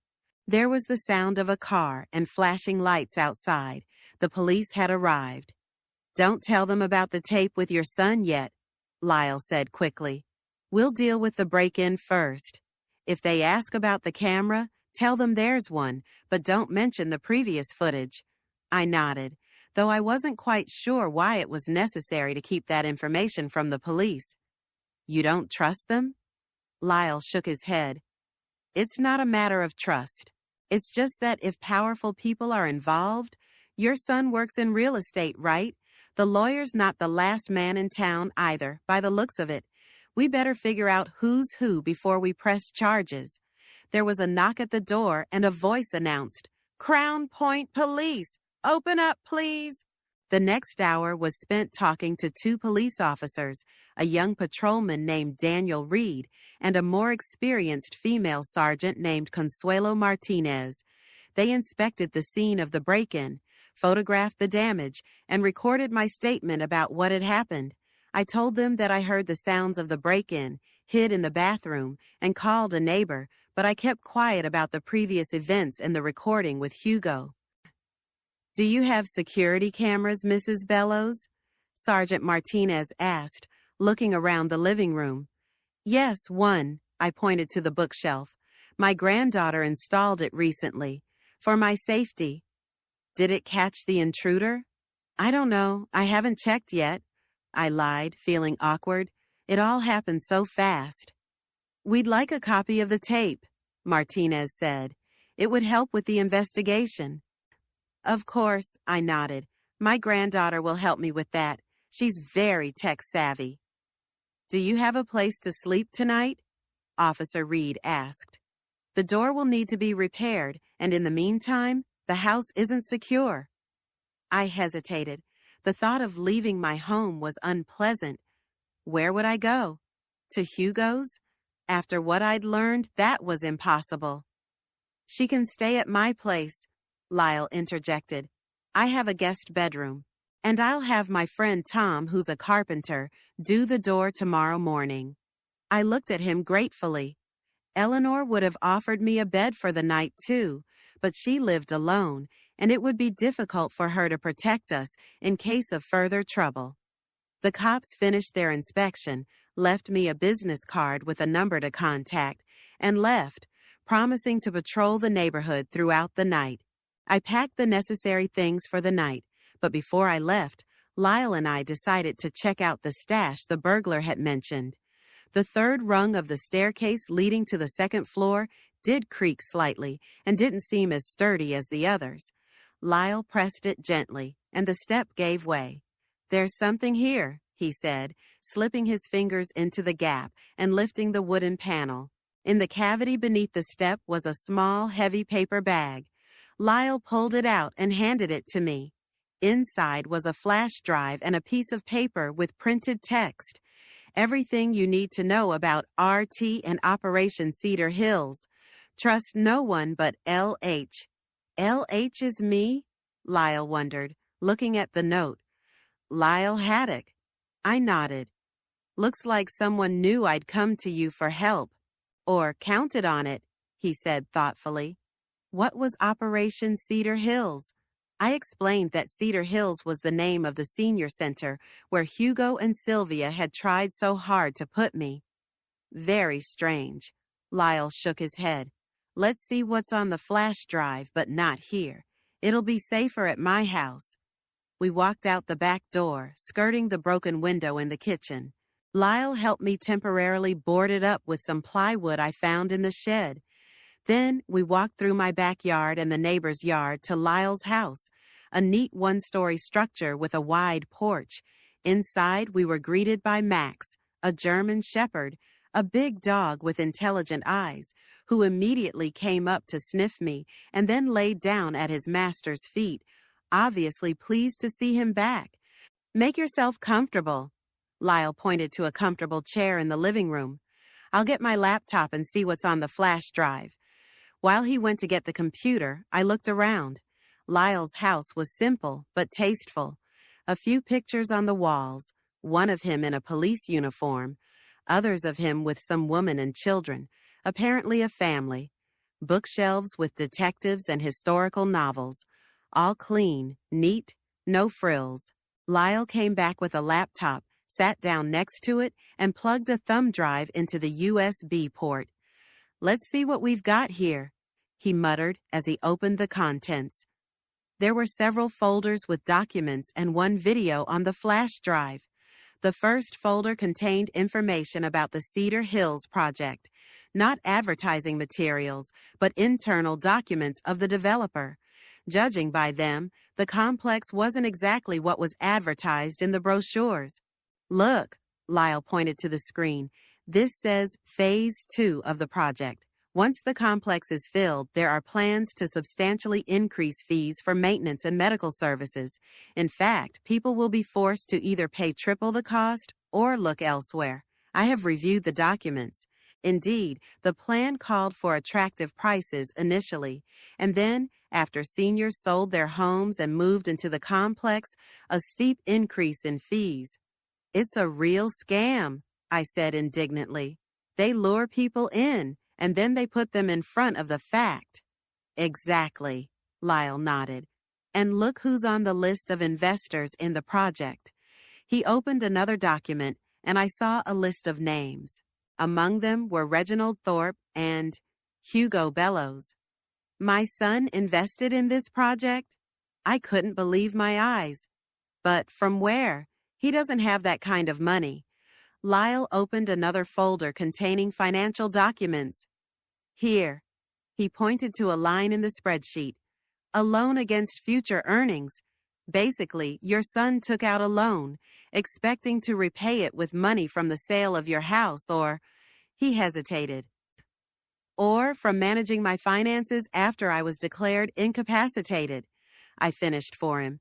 There was the sound of a car and flashing lights outside. The police had arrived. Don't tell them about the tape with your son yet, Lyle said quickly. We'll deal with the break-in first. If they ask about the camera, tell them there's one, but don't mention the previous footage. I nodded, though I wasn't quite sure why it was necessary to keep that information from the police. You don't trust them? Lyle shook his head. It's not a matter of trust. It's just that if powerful people are involved, your son works in real estate, right? The lawyer's not the last man in town either, by the looks of it. We better figure out who's who before we press charges. There was a knock at the door and a voice announced, Crown Point Police! Open up, please! The next hour was spent talking to 2 police officers, a young patrolman named Daniel Reed and a more experienced female sergeant named Consuelo Martinez. They inspected the scene of the break-in, photographed the damage, and recorded my statement about what had happened. I told them that I heard the sounds of the break-in, hid in the bathroom, and called a neighbor, but I kept quiet about the previous events and the recording with Hugo. Do you have security cameras, Mrs. Bellows? Sergeant Martinez asked, looking around the living room. Yes, one, I pointed to the bookshelf. My granddaughter installed it recently. For my safety. Did it catch the intruder? I don't know. I haven't checked yet. I lied, feeling awkward. It all happened so fast. We'd like a copy of the tape, Martinez said. It would help with the investigation. Of course, I nodded. My granddaughter will help me with that. She's very tech-savvy. Do you have a place to sleep tonight? Officer Reed asked. The door will need to be repaired, and in the meantime, the house isn't secure. I hesitated. The thought of leaving my home was unpleasant. Where would I go? To Hugo's? After what I'd learned, that was impossible. She can stay at my place, Lyle interjected. I have a guest bedroom, and I'll have my friend Tom, who's a carpenter, do the door tomorrow morning. I looked at him gratefully. Eleanor would have offered me a bed for the night, too, but she lived alone, and it would be difficult for her to protect us in case of further trouble. The cops finished their inspection, left me a business card with a number to contact, and left, promising to patrol the neighborhood throughout the night. I packed the necessary things for the night, but before I left, Lyle and I decided to check out the stash the burglar had mentioned. The third rung of the staircase leading to the second floor did creak slightly and didn't seem as sturdy as the others. Lyle pressed it gently, and the step gave way. There's something here, he said, slipping his fingers into the gap and lifting the wooden panel. In the cavity beneath the step was a small, heavy paper bag. Lyle pulled it out and handed it to me. Inside was a flash drive and a piece of paper with printed text. Everything you need to know about RT and Operation Cedar Hills. Trust no one but LH. LH is me? Lyle wondered, looking at the note. Lyle Haddock. I nodded. Looks like someone knew I'd come to you for help. Or counted on it, he said thoughtfully. What was Operation Cedar Hills? I explained that Cedar Hills was the name of the senior center where Hugo and Sylvia had tried so hard to put me. Very strange. Lyle shook his head. Let's see what's on the flash drive, but not here. It'll be safer at my house. We walked out the back door, skirting the broken window in the kitchen. Lyle helped me temporarily board it up with some plywood I found in the shed. Then we walked through my backyard and the neighbor's yard to Lyle's house, a neat one-story structure with a wide porch. Inside, we were greeted by Max, a German shepherd, a big dog with intelligent eyes, who immediately came up to sniff me and then laid down at his master's feet, obviously pleased to see him back. Make yourself comfortable. Lyle pointed to a comfortable chair in the living room. I'll get my laptop and see what's on the flash drive. While he went to get the computer, I looked around. Lyle's house was simple but tasteful. A few pictures on the walls, one of him in a police uniform, others of him with some woman and children, apparently a family. Bookshelves with detectives and historical novels, all clean, neat, no frills. Lyle came back with a laptop, sat down next to it, and plugged a thumb drive into the USB port. "Let's see what we've got here," he muttered as he opened the contents. There were several folders with documents and one video on the flash drive. The first folder contained information about the Cedar Hills project, not advertising materials, but internal documents of the developer. Judging by them, the complex wasn't exactly what was advertised in the brochures. "Look," Lyle pointed to the screen. "This says Phase 2 of the project. Once the complex is filled, there are plans to substantially increase fees for maintenance and medical services. In fact, people will be forced to either pay triple the cost or look elsewhere. I have reviewed the documents. Indeed, the plan called for attractive prices initially, and then, after seniors sold their homes and moved into the complex, a steep increase in fees." "It's a real scam," I said indignantly. "They lure people in, and then they put them in front of the fact." "Exactly," Lyle nodded. "And look who's on the list of investors in the project." He opened another document, and I saw a list of names. Among them were Reginald Thorpe and Hugo Bellows. My son invested in this project? I couldn't believe my eyes. But from where? He doesn't have that kind of money. Lyle opened another folder containing financial documents. "Here." He pointed to a line in the spreadsheet. "A loan against future earnings. Basically, your son took out a loan, expecting to repay it with money from the sale of your house or," he hesitated, "or from managing my finances after I was declared incapacitated." I finished for him.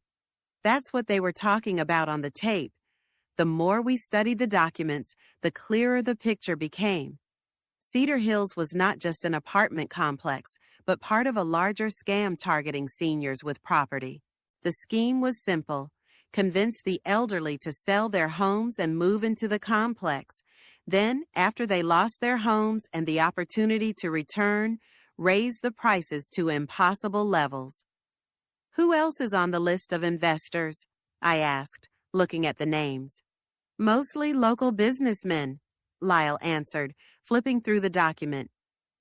That's what they were talking about on the tape. The more we studied the documents, the clearer the picture became. Cedar Hills was not just an apartment complex, but part of a larger scam targeting seniors with property. The scheme was simple: convince the elderly to sell their homes and move into the complex. Then, after they lost their homes and the opportunity to return, raise the prices to impossible levels. "Who else is on the list of investors?" I asked, looking at the names. "Mostly local businessmen," Lyle answered, flipping through the document.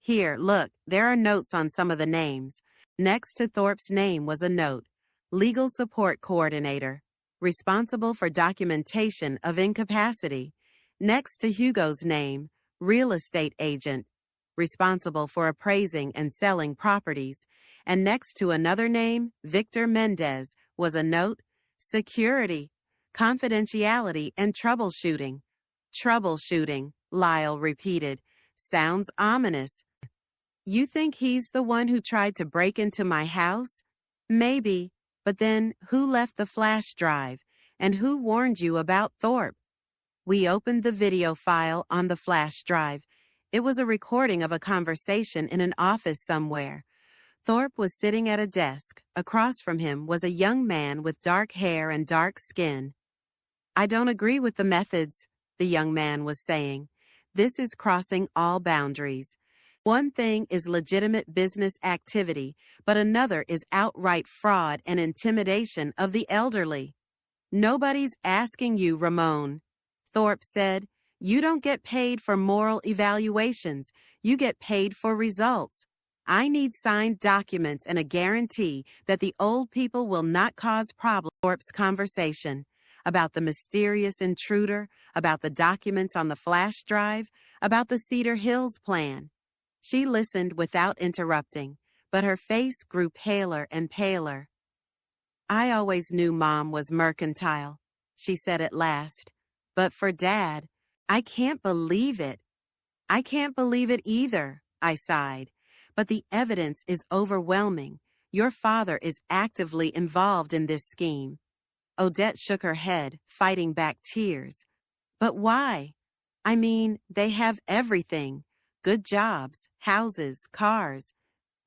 "Here, look, there are notes on some of the names." Next to Thorpe's name was a note: Legal Support Coordinator, responsible for documentation of incapacity. Next to Hugo's name, Real Estate Agent, responsible for appraising and selling properties. And next to another name, Victor Mendez, was a note: Security, Confidentiality, and Troubleshooting. "Troubleshooting," Lyle repeated. "Sounds ominous." "You think he's the one who tried to break into my house?" "Maybe, but then who left the flash drive? And who warned you about Thorpe?" We opened the video file on the flash drive. It was a recording of a conversation in an office somewhere. Thorpe was sitting at a desk. Across from him was a young man with dark hair and dark skin. "I don't agree with the methods," the young man was saying. "This is crossing all boundaries. One thing is legitimate business activity, but another is outright fraud and intimidation of the elderly." "Nobody's asking you, Ramon," Thorpe said. "You don't get paid for moral evaluations. You get paid for results. I need signed documents and a guarantee that the old people will not cause problems." Thorpe's conversation about the mysterious intruder, about the documents on the flash drive, about the Cedar Hills plan. She listened without interrupting, but her face grew paler and paler. "I always knew Mom was mercantile," she said at last. "But for Dad, I can't believe it." "I can't believe it either," I sighed. "But the evidence is overwhelming. Your father is actively involved in this scheme." Odette shook her head, fighting back tears. "But why? I mean, they have everything. Good jobs, houses, cars.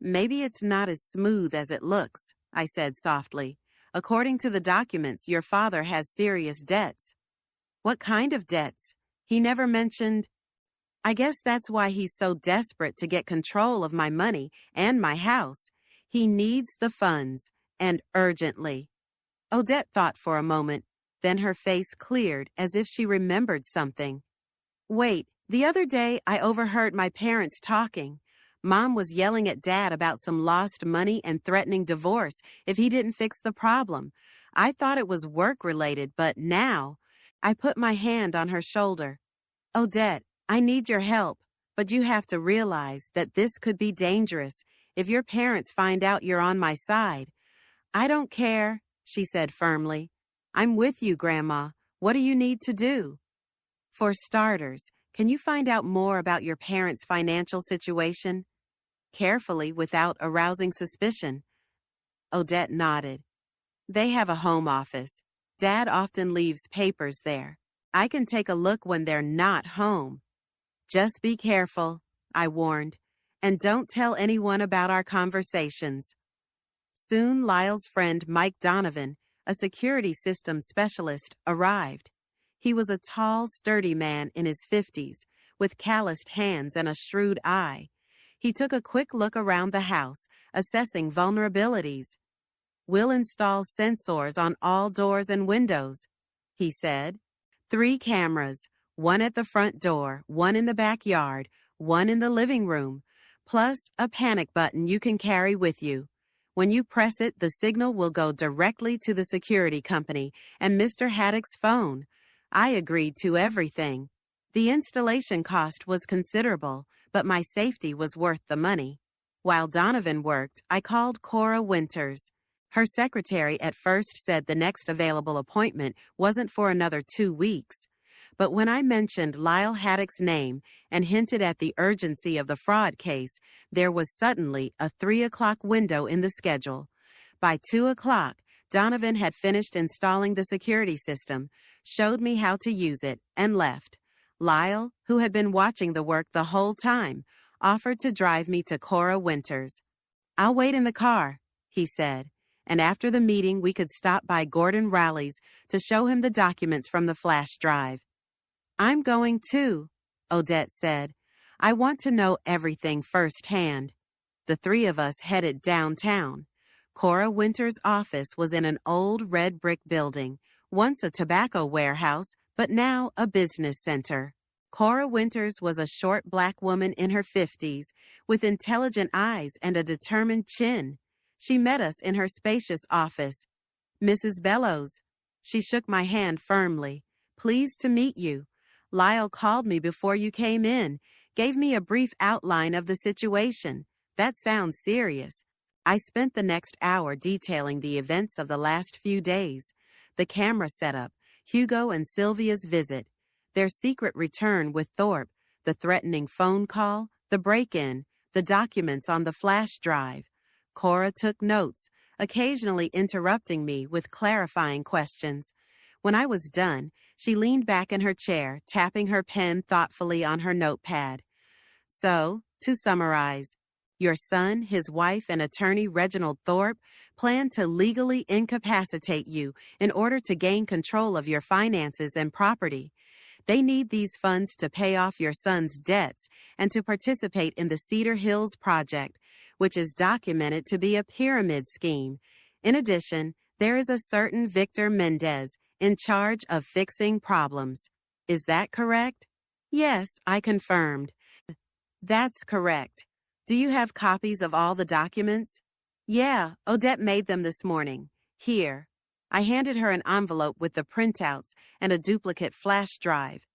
Maybe it's not as smooth as it looks," I said softly. "According to the documents, your father has serious debts." "What kind of debts? He never mentioned—" "I guess that's why he's so desperate to get control of my money and my house. He needs the funds, and urgently." Odette thought for a moment, Then her face cleared as if she remembered something. Wait, the other day I overheard my parents talking. Mom was yelling at Dad about some lost money and threatening divorce if he didn't fix the problem. I thought it was work-related, but now... I put my hand on her shoulder. Odette, I need your help, but you have to realize that this could be dangerous if your parents find out you're on my side. I don't care, she said firmly. I'm with you, Grandma. What do you need to do? For starters, can you find out more about your parents' financial situation? Carefully, without arousing suspicion. Odette nodded. They have a home office. Dad often leaves papers there. I can take a look when they're not home. Just be careful, I warned, and don't tell anyone about our conversations. Soon Lyle's friend Mike Donovan, a security systems specialist, arrived. He was a tall, sturdy man in his 50s, with calloused hands and a shrewd eye. He took a quick look around the house, assessing vulnerabilities. We'll install sensors on all doors and windows, he said. 3 cameras, one at the front door, one in the backyard, one in the living room, plus a panic button you can carry with you. When you press it, the signal will go directly to the security company and Mr. Haddock's phone. I agreed to everything. The installation cost was considerable, but my safety was worth the money. While Donovan worked, I called Cora Winters. Her secretary at first said the next available appointment wasn't for another 2 weeks. But when I mentioned Lyle Haddock's name and hinted at the urgency of the fraud case, there was suddenly a 3 o'clock window in the schedule. By 2 o'clock, Donovan had finished installing the security system, showed me how to use it, and left. Lyle, who had been watching the work the whole time, offered to drive me to Cora Winters. I'll wait in the car, he said, and after the meeting we could stop by Gordon Rowley's to show him the documents from the flash drive. I'm going too, Odette said. I want to know everything firsthand. The 3 of us headed downtown. Cora Winters' office was in an old red brick building, once a tobacco warehouse, but now a business center. Cora Winters was a short black woman in her 50s, with intelligent eyes and a determined chin. She met us in her spacious office. Mrs. Bellows. She shook my hand firmly. Pleased to meet you. Lyle called me before you came in, gave me a brief outline of the situation. That sounds serious. I spent the next hour detailing the events of the last few days. The camera setup, Hugo and Sylvia's visit, their secret return with Thorpe, the threatening phone call, the break-in, the documents on the flash drive. Cora took notes, occasionally interrupting me with clarifying questions. When I was done, she leaned back in her chair, tapping her pen thoughtfully on her notepad. So, to summarize, your son, his wife, and attorney Reginald Thorpe plan to legally incapacitate you in order to gain control of your finances and property. They need these funds to pay off your son's debts and to participate in the Cedar Hills Project, which is documented to be a pyramid scheme. In addition, there is a certain Victor Mendez in charge of fixing problems. Is that correct? Yes, I confirmed. That's correct. Do you have copies of all the documents? Yeah, Odette made them this morning. Here. I handed her an envelope with the printouts and a duplicate flash drive.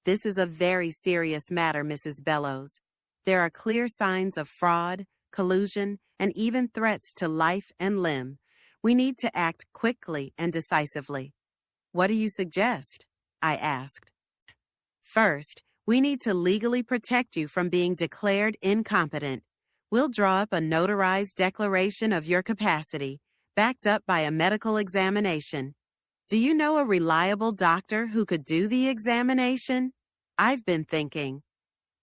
This is a very serious matter, Mrs. Bellows. There are clear signs of fraud, collusion, and even threats to life and limb. We need to act quickly and decisively. What do you suggest? I asked. First, we need to legally protect you from being declared incompetent. We'll draw up a notarized declaration of your capacity, backed up by a medical examination. Do you know a reliable doctor who could do the examination? I've been thinking.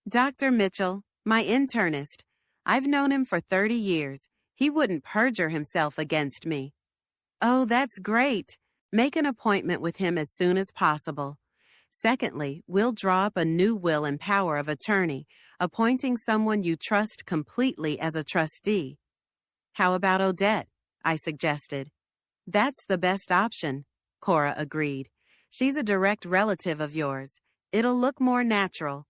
Dr. Mitchell, my internist. I've known him for 30 years. He wouldn't perjure himself against me. Oh, that's great. Make an appointment with him as soon as possible. Secondly, we'll draw up a new will and power of attorney, appointing someone you trust completely as a trustee. How about Odette? I suggested. That's the best option. Cora agreed. She's a direct relative of yours. It'll look more natural.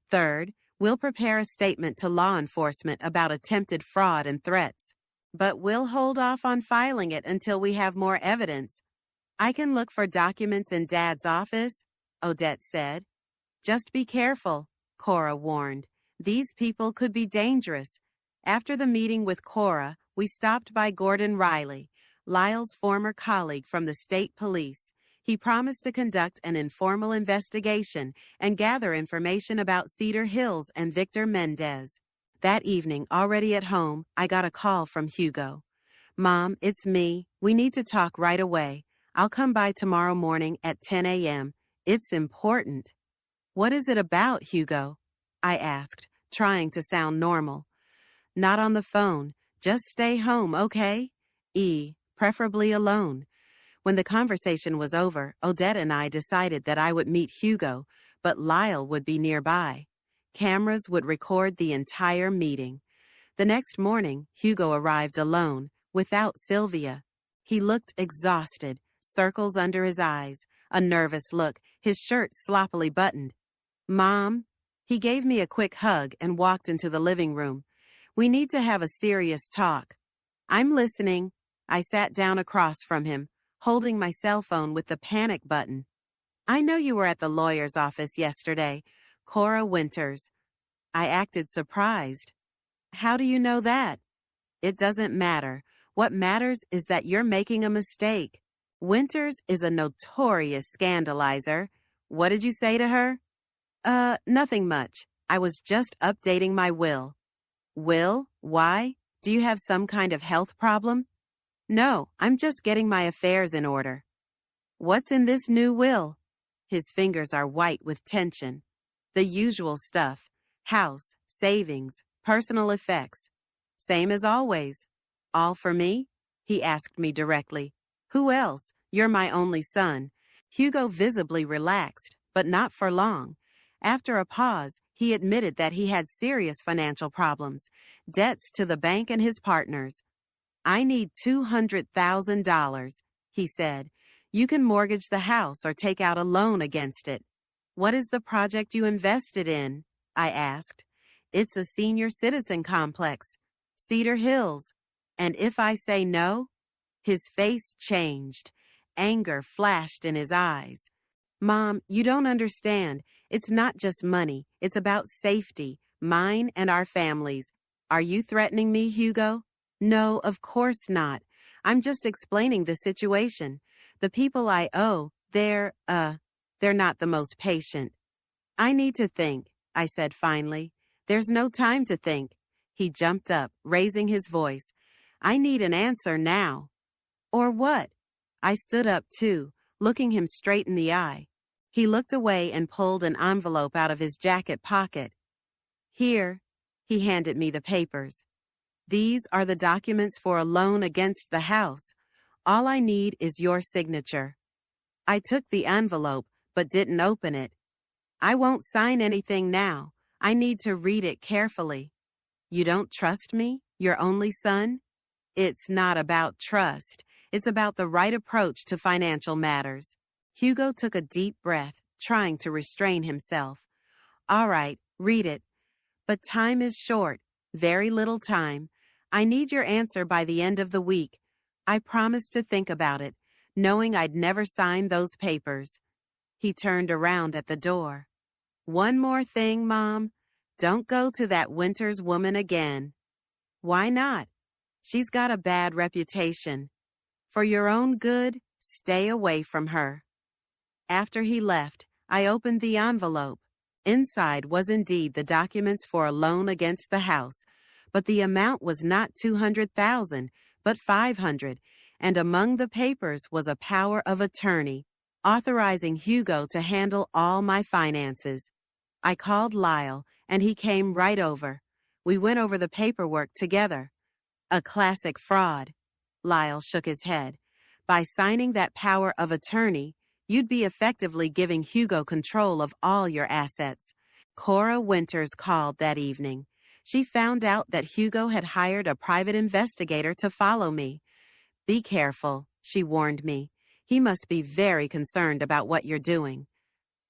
Third, we'll prepare a statement to law enforcement about attempted fraud and threats. But we'll hold off on filing it until we have more evidence. I can look for documents in Dad's office, Odette said. Just be careful, Cora warned. These people could be dangerous. After the meeting with Cora, we stopped by Gordon Riley, Lyle's former colleague from the state police. He promised to conduct an informal investigation and gather information about Cedar Hills and Victor Mendez. That evening, already at home, I got a call from Hugo. Mom, it's me. We need to talk right away. I'll come by tomorrow morning at 10 a.m. It's important. What is it about, Hugo? I asked, trying to sound normal. Not on the phone. Just stay home, okay? Preferably alone. When the conversation was over, Odette and I decided that I would meet Hugo, but Lyle would be nearby. Cameras would record the entire meeting. The next morning, Hugo arrived alone, without Sylvia. He looked exhausted, circles under his eyes, a nervous look, his shirt sloppily buttoned. Mom? He gave me a quick hug and walked into the living room. We need to have a serious talk. I'm listening. I sat down across from him, holding my cell phone with the panic button. I know you were at the lawyer's office yesterday. Cora Winters. I acted surprised. How do you know that? It doesn't matter. What matters is that you're making a mistake. Winters is a notorious scandalizer. What did you say to her? Nothing much. I was just updating my will. Will? Why? Do you have some kind of health problem? No, I'm just getting my affairs in order. What's in this new will? His fingers are white with tension. The usual stuff. House, savings, personal effects. Same as always. All for me? He asked me directly. Who else? You're my only son. Hugo visibly relaxed, but not for long. After a pause, he admitted that he had serious financial problems, debts to the bank and his partners. I need $200,000, he said. You can mortgage the house or take out a loan against it. What is the project you invested in? I asked. It's a senior citizen complex, Cedar Hills. And if I say no? His face changed. Anger flashed in his eyes. Mom, you don't understand. It's not just money. It's about safety, mine and our families. Are you threatening me, Hugo? No, of course not. I'm just explaining the situation. The people I owe, they're not the most patient. I need to think, I said finally. There's no time to think. He jumped up, raising his voice. I need an answer now. Or what? I stood up too, looking him straight in the eye. He looked away and pulled an envelope out of his jacket pocket. Here, he handed me the papers. These are the documents for a loan against the house. All I need is your signature. I took the envelope, but didn't open it. I won't sign anything now. I need to read it carefully. You don't trust me, your only son? It's not about trust. It's about the right approach to financial matters. Hugo took a deep breath, trying to restrain himself. All right, read it. But time is short, very little time. I need your answer by the end of the week. I promised to think about it, knowing I'd never sign those papers. He turned around at the door. One more thing, Mom. Don't go to that Winters woman again. Why not? She's got a bad reputation. For your own good, stay away from her. After he left, I opened the envelope. Inside was indeed the documents for a loan against the house, but the amount was not $200,000, but $500, and among the papers was a power of attorney, authorizing Hugo to handle all my finances. I called Lyle, and he came right over. We went over the paperwork together. A classic fraud. Lyle shook his head. By signing that power of attorney, you'd be effectively giving Hugo control of all your assets. Cora Winters called that evening. She found out that Hugo had hired a private investigator to follow me. Be careful, she warned me. He must be very concerned about what you're doing.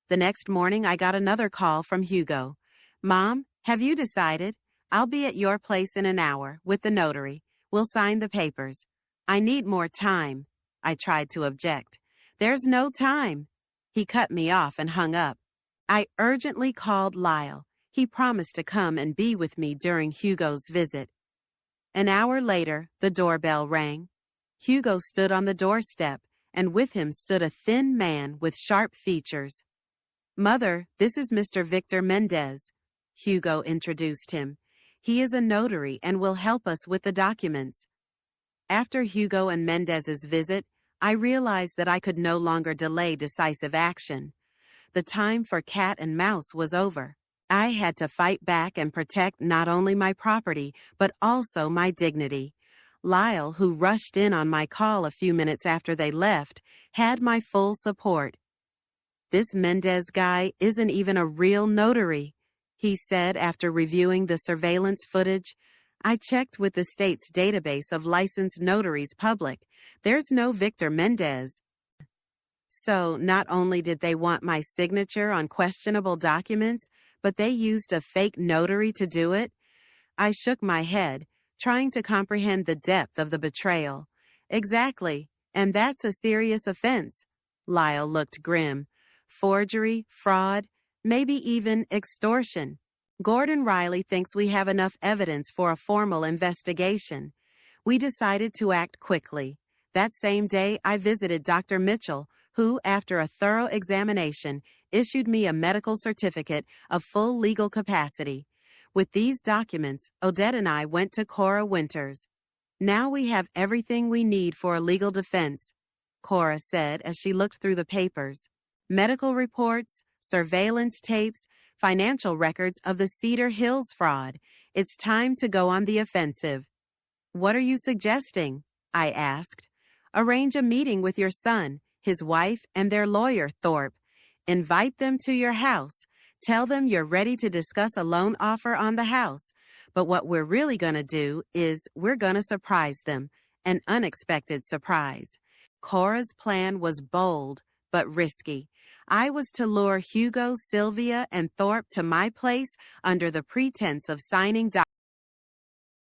The next morning, I got another call from Hugo. Mom, have you decided? I'll be at your place in an hour with the notary. We'll sign the papers. I need more time. I tried to object. There's no time. He cut me off and hung up. I urgently called Lyle. He promised to come and be with me during Hugo's visit. An hour later, the doorbell rang. Hugo stood on the doorstep, and with him stood a thin man with sharp features. Mother, this is Mr. Victor Mendez. Hugo introduced him. He is a notary and will help us with the documents. After Hugo and Mendez's visit, I realized that I could no longer delay decisive action. The time for cat and mouse was over. I had to fight back and protect not only my property, but also my dignity. Lyle, who rushed in on my call a few minutes after they left, had my full support. This Mendez guy isn't even a real notary, he said after reviewing the surveillance footage. I checked with the state's database of licensed notaries public. There's no Victor Mendez. So not only did they want my signature on questionable documents, but they used a fake notary to do it? I shook my head, trying to comprehend the depth of the betrayal. Exactly, and that's a serious offense. Lyle looked grim. Forgery, fraud, maybe even extortion. Gordon Riley thinks we have enough evidence for a formal investigation. We decided to act quickly. That same day, I visited Dr. Mitchell, who, after a thorough examination, issued me a medical certificate of full legal capacity. With these documents, Odette and I went to Cora Winters. Now we have everything we need for a legal defense, Cora said as she looked through the papers. Medical reports, surveillance tapes, financial records of the Cedar Hills fraud. It's time to go on the offensive. What are you suggesting? I asked. Arrange a meeting with your son, his wife, and their lawyer, Thorpe. Invite them to your house. Tell them you're ready to discuss a loan offer on the house. But what we're really going to do is we're going to surprise them, an unexpected surprise. Cora's plan was bold, but risky. I was to lure Hugo, Sylvia, and Thorpe to my place under the pretense of signing documents.